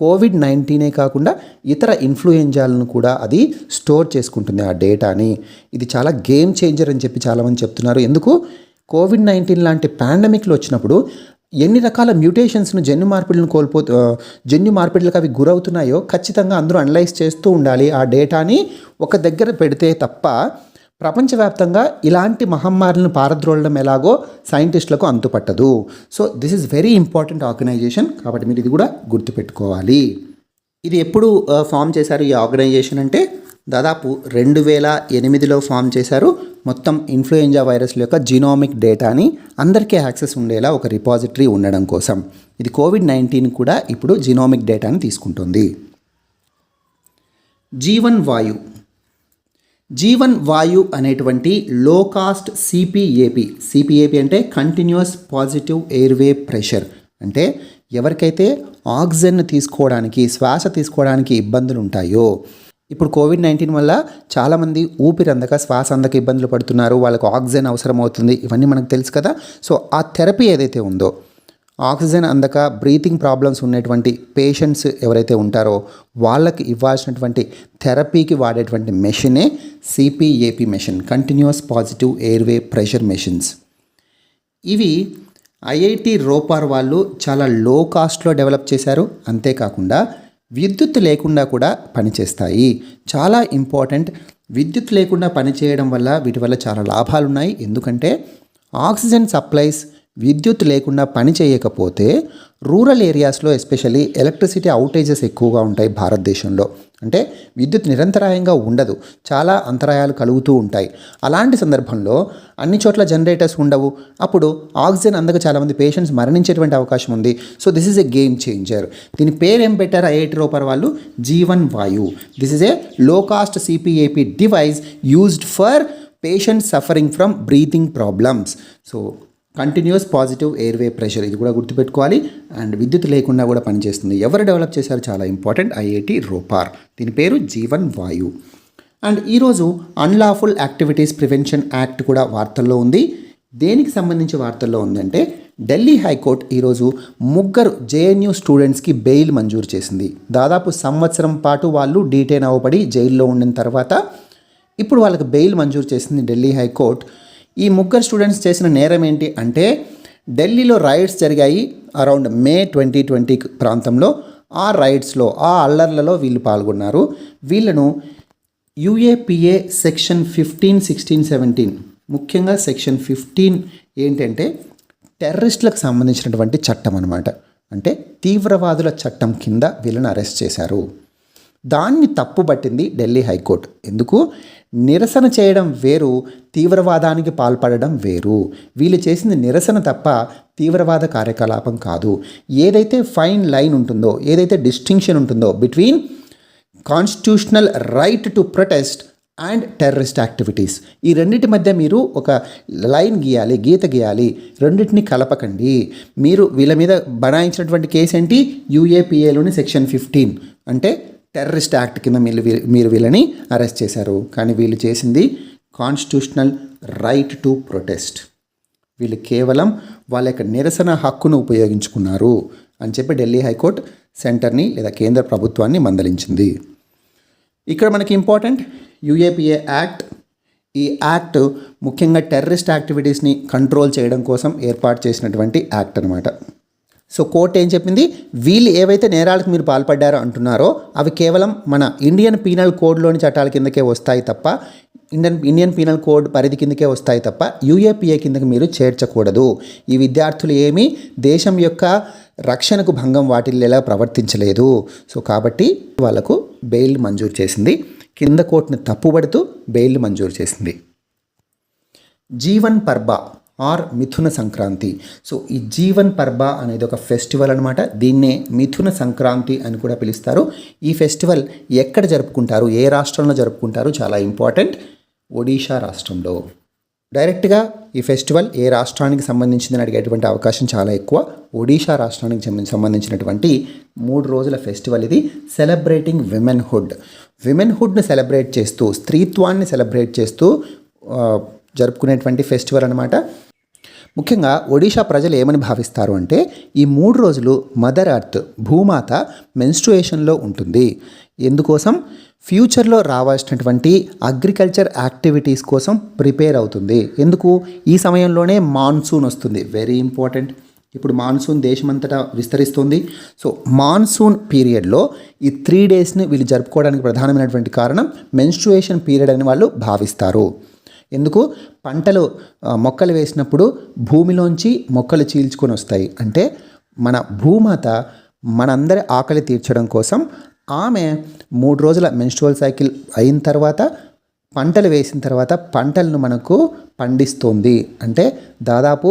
COVID-19 కాకుండా ఇతర ఇన్ఫ్లుయెంజాలను కూడా అది స్టోర్ చేసుకుంటుంది ఆ డేటాని. ఇది చాలా గేమ్ చేంజర్ అని చెప్పి చాలామంది చెప్తున్నారు. ఎందుకు? COVID-19 లాంటి పాండమిక్లు వచ్చినప్పుడు ఎన్ని రకాల మ్యూటేషన్స్ను, జన్యు మార్పిడులకు అవి గురవుతున్నాయో ఖచ్చితంగా అందరూ అనలైజ్ చేస్తూ ఉండాలి. ఆ డేటాని ఒక దగ్గర పెడితే తప్ప ప్రపంచవ్యాప్తంగా ఇలాంటి మహమ్మారులను పారద్రోలడం ఎలాగో సైంటిస్టులకు అంతుపట్టదు. So this is very important organisation, కాబట్టి మీరు ఇది కూడా గుర్తుపెట్టుకోవాలి. ఇది ఎప్పుడు ఫామ్ చేశారు ఈ ఆర్గనైజేషన్ అంటే దాదాపు 2008లో ఫామ్ చేశారు. మొత్తం ఇన్ఫ్లుయెంజా వైరస్ల యొక్క జీనోమిక్ డేటాని అందరికీ యాక్సెస్ ఉండేలా ఒక రిపాజిటరీ ఉండడం కోసం. ఇది COVID-19 కూడా ఇప్పుడు జీనోమిక్ డేటాని తీసుకుంటుంది. జీవన్ వాయు అనేటువంటి లో కాస్ట్ CPAP అంటే కంటిన్యూస్ పాజిటివ్ ఎయిర్వే ప్రెషర్. అంటే ఎవరికైతే ఆక్సిజన్ తీసుకోవడానికి, శ్వాస తీసుకోవడానికి ఇబ్బందులు ఉంటాయో, ఇప్పుడు COVID-19 వల్ల చాలామంది ఊపిరి అందక, శ్వాస అందక ఇబ్బందులు పడుతున్నారు, వాళ్ళకు ఆక్సిజన్ అవసరం అవుతుంది, ఇవన్నీ మనకు తెలుసు కదా. సో ఆ థెరపీ ఏదైతే ఉందో, ఆక్సిజన్ అందక బ్రీతింగ్ ప్రాబ్లమ్స్ ఉన్నటువంటి పేషెంట్స్ ఎవరైతే ఉంటారో వాళ్ళకి ఇవ్వాల్సినటువంటి థెరపీకి వాడేటువంటి మెషినే CPAP machine, continuous positive airway pressure machines. ఇవి IIT రోపార్ వాళ్ళు చాలా లో కాస్ట్లో డెవలప్ చేశారు. అంతేకాకుండా విద్యుత్ లేకుండా కూడా పనిచేస్తాయి. చాలా ఇంపార్టెంట్. విద్యుత్ లేకుండా పనిచేయడం వల్ల వీటి వల్ల చాలా లాభాలు ఉన్నాయి. ఎందుకంటే ఆక్సిజన్ సప్లైస్ విద్యుత్ లేకుండా పని చేయకపోతే రూరల్ ఏరియాస్లో ఎస్పెషల్లీ ఎలక్ట్రిసిటీ అవుటేజెస్ ఎక్కువగా ఉంటాయి భారతదేశంలో. అంటే విద్యుత్ నిరంతరాయంగా ఉండదు, చాలా అంతరాయాలు కలుగుతూ ఉంటాయి. అలాంటి సందర్భంలో అన్ని చోట్ల జనరేటర్స్ ఉండవు, అప్పుడు ఆక్సిజన్ అందక చాలామంది పేషెంట్స్ మరణించేటువంటి అవకాశం ఉంది. So this is a game changer. దీని పేరు ఏం పెట్టారు IIT రోపర్ వాళ్ళు? జీవన్ వాయు. దిస్ ఈజ్ ఏ లో cost CPAP device used for patients suffering from breathing problems. So continuous positive airway pressure, ఇది కూడా గుర్తుపెట్టుకోవాలి. అండ్ విద్యుత్ లేకుండా కూడా పనిచేస్తుంది. ఎవరు డెవలప్ చేశారు? చాలా ఇంపార్టెంట్, IIT రోపార్. దీని పేరు జీవన్ వాయు. అండ్ ఈరోజు అన్లాఫుల్ యాక్టివిటీస్ ప్రివెన్షన్ యాక్ట్ కూడా వార్తల్లో ఉంది. దేనికి సంబంధించి వార్తల్లో ఉందంటే ఢిల్లీ హైకోర్టు ఈరోజు ముగ్గురు జేఎన్యూ స్టూడెంట్స్కి బెయిల్ మంజూరు చేసింది. దాదాపు సంవత్సరం పాటు వాళ్ళు డీటైన్ అవ్వబడి జైల్లో ఉండిన తర్వాత ఇప్పుడు వాళ్ళకి బెయిల్ మంజూరు చేసింది ఢిల్లీ హైకోర్టు. ఈ ముగ్గురు స్టూడెంట్స్ చేసిన నేరం ఏంటి అంటే ఢిల్లీలో రైడ్స్ జరిగాయి అరౌండ్ మే 2020 ప్రాంతంలో. ఆ రైడ్స్లో ఆ అల్లర్లలో వీళ్ళు పాల్గొన్నారు. వీళ్ళను యూఏపీఏ సెక్షన్ 15, 16, 17 ముఖ్యంగా సెక్షన్ 15 ఏంటంటే టెర్రరిస్టులకు సంబంధించినటువంటి చట్టం అనమాట. అంటే తీవ్రవాదుల చట్టం కింద వీళ్ళని అరెస్ట్ చేశారు. దాన్ని తప్పుబట్టింది ఢిల్లీ హైకోర్టు. ఎందుకు? నిరసన చేయడం వేరు, తీవ్రవాదానికి పాల్పడడం వేరు. వీళ్ళు చేసింది నిరసన తప్ప తీవ్రవాద కార్యకలాపం కాదు. ఏదైతే ఫైన్ లైన్ ఉంటుందో, ఏదైతే డిస్టింక్షన్ ఉంటుందో between constitutional right to protest and terrorist activities, ఈ రెండింటి మధ్య మీరు ఒక లైన్ గీయాలి, గీత గీయాలి. రెండింటిని కలపకండి. మీరు వీళ్ళ మీద బనాయించినటువంటి కేసు ఏంటి? యూఏపీఏలోని సెక్షన్ 15 అంటే టెర్రరిస్ట్ యాక్ట్ కింద మీరు వీళ్ళని అరెస్ట్ చేశారు. కానీ వీళ్ళు చేసింది కాన్స్టిట్యూషనల్ రైట్ టు ప్రొటెస్ట్. వీళ్ళు కేవలం వాళ్ళ యొక్క నిరసన హక్కును ఉపయోగించుకున్నారు అని చెప్పి ఢిల్లీ హైకోర్టు సెంటర్ని లేదా కేంద్ర ప్రభుత్వాన్ని మందలించింది. ఇక్కడ మనకి ఇంపార్టెంట్ యూఏపీఏ యాక్ట్. ఈ యాక్ట్ ముఖ్యంగా టెర్రరిస్ట్ యాక్టివిటీస్ని కంట్రోల్ చేయడం కోసం ఏర్పాటు చేసినటువంటి యాక్ట్ అనమాట. సో కోర్టు ఏం చెప్పింది? వీళ్ళు ఏవైతే నేరాలకు మీరు పాల్పడ్డారో అంటున్నారో అవి కేవలం మన ఇండియన్ పీనల్ కోడ్లోని చట్టాల కిందకే వస్తాయి తప్ప, ఇండియన్ పీనల్ కోడ్ పరిధి కిందకే వస్తాయి తప్ప యూఏపీఏ కిందకి మీరు చేర్చకూడదు. ఈ విద్యార్థులు ఏమీ దేశం యొక్క రక్షణకు భంగం వాటిల్లేలా ప్రవర్తించలేదు. సో కాబట్టి వాళ్ళకు బెయిల్ మంజూరు చేసింది. కింద కోర్టును తప్పుపడుతూ బెయిల్ మంజూరు చేసింది. జీవన్ పర్బా ఆర్ మిథున సంక్రాంతి. సో ఈ జీవన్ పర్బా అనేది ఒక ఫెస్టివల్ అనమాట. దీన్నే మిథున సంక్రాంతి అని కూడా పిలుస్తారు. ఈ ఫెస్టివల్ ఎక్కడ జరుపుకుంటారు, ఏ రాష్ట్రంలో జరుపుకుంటారు? చాలా ఇంపార్టెంట్, ఒడిషా రాష్ట్రంలో. డైరెక్ట్గా ఈ ఫెస్టివల్ ఏ రాష్ట్రానికి సంబంధించిందని అడిగేటువంటి అవకాశం చాలా ఎక్కువ. ఒడిషా రాష్ట్రానికి సంబంధించినటువంటి 3 రోజుల ఫెస్టివల్ ఇది. సెలబ్రేటింగ్ విమెన్హుడ్ని సెలబ్రేట్ చేస్తూ, స్త్రీత్వాన్ని సెలబ్రేట్ చేస్తూ జరుపుకునేటువంటి ఫెస్టివల్ అనమాట. ముఖ్యంగా ఒడిషా ప్రజలు ఏమని భావిస్తారు అంటే ఈ 3 రోజులు మదర్ ఎర్త్, భూమాత మెన్స్ట్రుయేషన్లో ఉంటుంది. ఎందుకోసం? ఫ్యూచర్లో రావాల్సినటువంటి అగ్రికల్చర్ యాక్టివిటీస్ కోసం ప్రిపేర్ అవుతుంది. ఎందుకు? ఈ సమయంలోనే మాన్సూన్ వస్తుంది. Very important. ఇప్పుడు మాన్సూన్ దేశమంతటా విస్తరిస్తుంది. సో మాన్సూన్ పీరియడ్లో ఈ 3 డేస్ని వీళ్ళు జరుపుకోవడానికి ప్రధానమైనటువంటి కారణం మెన్స్ట్రుయేషన్ పీరియడ్ అని వాళ్ళు భావిస్తారు. ఎందుకు? పంటలు మొక్కలు వేసినప్పుడు భూమిలోంచి మొక్కలు చీల్చుకొని వస్తాయి. అంటే మన భూమాత మనందరి ఆకలి తీర్చడం కోసం ఆమె 3 రోజుల మెన్స్ట్రువల్ సైకిల్ అయిన తర్వాత పంటలు వేసిన తర్వాత పంటలను మనకు పండిస్తుంది. అంటే దాదాపు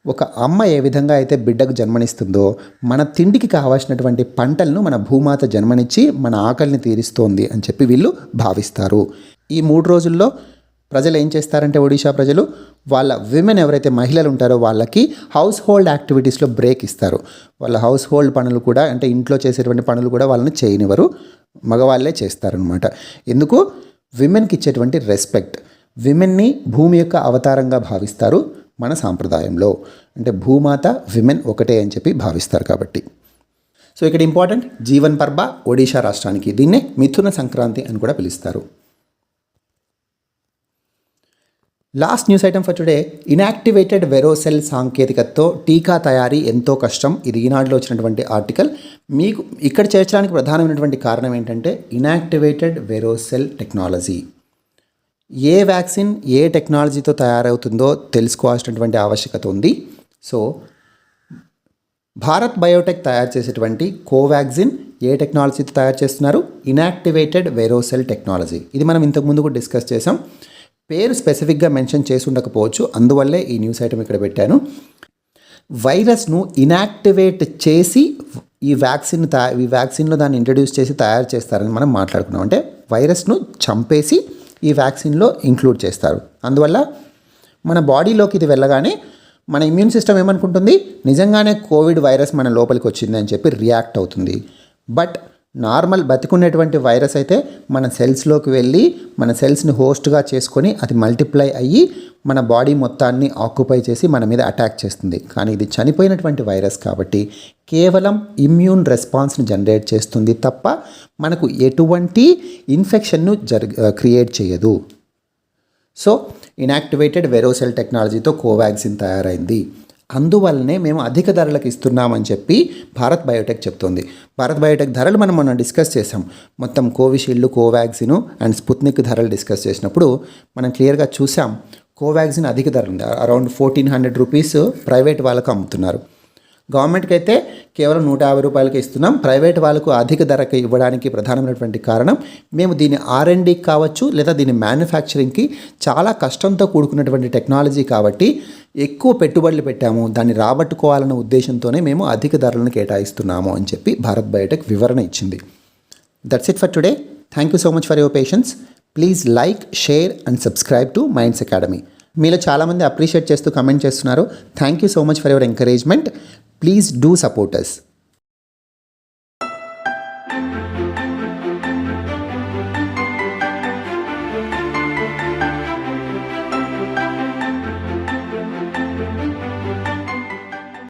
ఒక అమ్మ ఏ విధంగా అయితే బిడ్డకు జన్మనిస్తుందో మన తిండికి కావాల్సినటువంటి పంటలను మన భూమాత జన్మనిచ్చి మన ఆకలిని తీరుస్తోంది అని చెప్పి వీళ్ళు భావిస్తారు. ఈ 3 రోజుల్లో ప్రజలు ఏం చేస్తారంటే ఒడిషా ప్రజలు వాళ్ళ విమెన్ ఎవరైతే మహిళలు ఉంటారో వాళ్ళకి హౌస్ హోల్డ్ యాక్టివిటీస్లో బ్రేక్ ఇస్తారు. వాళ్ళ హౌస్ హోల్డ్ పనులు కూడా, అంటే ఇంట్లో చేసేటువంటి పనులు కూడా వాళ్ళని చేయనివ్వరు, మగవాళ్ళే చేస్తారనమాట. ఎందుకు? విమెన్కి ఇచ్చేటువంటి రెస్పెక్ట్. విమెన్ని భూమి యొక్క అవతారంగా భావిస్తారు మన సాంప్రదాయంలో. అంటే భూమాత విమెన్ ఒకటే అని చెప్పి భావిస్తారు కాబట్టి. సో ఇక్కడ ఇంపార్టెంట్ జీవన్ పర్బా ఒడిషా రాష్ట్రానికి. దీన్నే మిథున సంక్రాంతి అని కూడా పిలుస్తారు. Last news item for today, inactivated vero cell సాంకేతికతతో టీకా తయారీ ఎంతో కష్టం. ఇది ఈనాడులో వచ్చినటువంటి ఆర్టికల్. మీకు ఇక్కడ చేర్చడానికి ప్రధానమైనటువంటి కారణం ఏంటంటే ఇనాక్టివేటెడ్ వెరోసెల్ టెక్నాలజీ. ఏ వ్యాక్సిన్ ఏ టెక్నాలజీతో తయారవుతుందో తెలుసుకోవాల్సినటువంటి ఆవశ్యకత ఉంది. సో భారత్ బయోటెక్ తయారు చేసేటువంటి కోవాక్సిన్ ఏ టెక్నాలజీతో తయారు చేస్తున్నారు? Inactivated vero cell technology. ఇది మనం ఇంతకుముందు కూడా డిస్కస్ చేసాం. పేరు స్పెసిఫిక్గా మెన్షన్ చేసి ఉండకపోవచ్చు, అందువల్లే ఈ న్యూస్ ఐటమ్ ఇక్కడ పెట్టాను. వైరస్ను ఇనాక్టివేట్ చేసి ఈ వ్యాక్సిన్లో దాన్ని ఇంట్రడ్యూస్ చేసి తయారు చేస్తారని మనం మాట్లాడుకున్నాం. అంటే వైరస్ను చంపేసి ఈ వ్యాక్సిన్లో ఇంక్లూడ్ చేస్తారు. అందువల్ల మన బాడీలోకి ఇది వెళ్ళగానే మన ఇమ్యూన్ సిస్టమ్ ఏమనుకుంటుంది? నిజంగానే కోవిడ్ వైరస్ మన లోపలికి వచ్చింది అని చెప్పి రియాక్ట్ అవుతుంది. బట్ నార్మల్ బతికున్నటువంటి వైరస్ అయితే మన సెల్స్లోకి వెళ్ళి మన సెల్స్ని హోస్ట్గా చేసుకొని అది మల్టిప్లై అయ్యి మన బాడీ మొత్తాన్ని ఆక్యుపై చేసి మన మీద అటాక్ చేస్తుంది. కానీ ఇది చనిపోయినటువంటి వైరస్ కాబట్టి కేవలం ఇమ్యూన్ రెస్పాన్స్ని జనరేట్ చేస్తుంది తప్ప మనకు ఎటువంటి ఇన్ఫెక్షన్ను క్రియేట్ చేయదు. సో ఇనాక్టివేటెడ్ వెరోసెల్ టెక్నాలజీతో కోవాక్సిన్ తయారైంది. అందువల్లనే మేము అధిక ధరలకు ఇస్తున్నామని చెప్పి భారత్ బయోటెక్ చెప్తోంది. భారత్ బయోటెక్ ధరలు మనం డిస్కస్ చేసాం. మొత్తం కోవిషీల్డ్, కోవాక్సిన్ అండ్ స్పుత్నిక్ ధరలు డిస్కస్ చేసినప్పుడు మనం క్లియర్గా చూసాం. కోవాక్సిన్ అధిక ధర ఉంది, అరౌండ్ 1400 రూపీస్ ప్రైవేట్ వాళ్ళకు అమ్ముతున్నారు. గవర్నమెంట్కి అయితే కేవలం 150 రూపాయలకి ఇస్తున్నాం. ప్రైవేట్ వాళ్ళకు అధిక ధరకు ఇవ్వడానికి ప్రధానమైనటువంటి కారణం మేము దీని R&Dకి కావచ్చు లేదా దీని మ్యానుఫ్యాక్చరింగ్కి చాలా కష్టంతో కూడుకున్నటువంటి టెక్నాలజీ కాబట్టి ఎక్కువ పెట్టుబడులు పెట్టాము, దాన్ని రాబట్టుకోవాలన్న ఉద్దేశంతోనే మేము అధిక ధరలను కేటాయిస్తున్నాము అని చెప్పి భారత్ బయోటెక్ వివరణ ఇచ్చింది. That's it for today. Thank you so much for your patience. Please like, share and subscribe to minds academy. మీలో చాలామంది అప్రిషియేట్ చేస్తూ కమెంట్ చేస్తున్నారు. Thank you so much for your encouragement. Please do support us.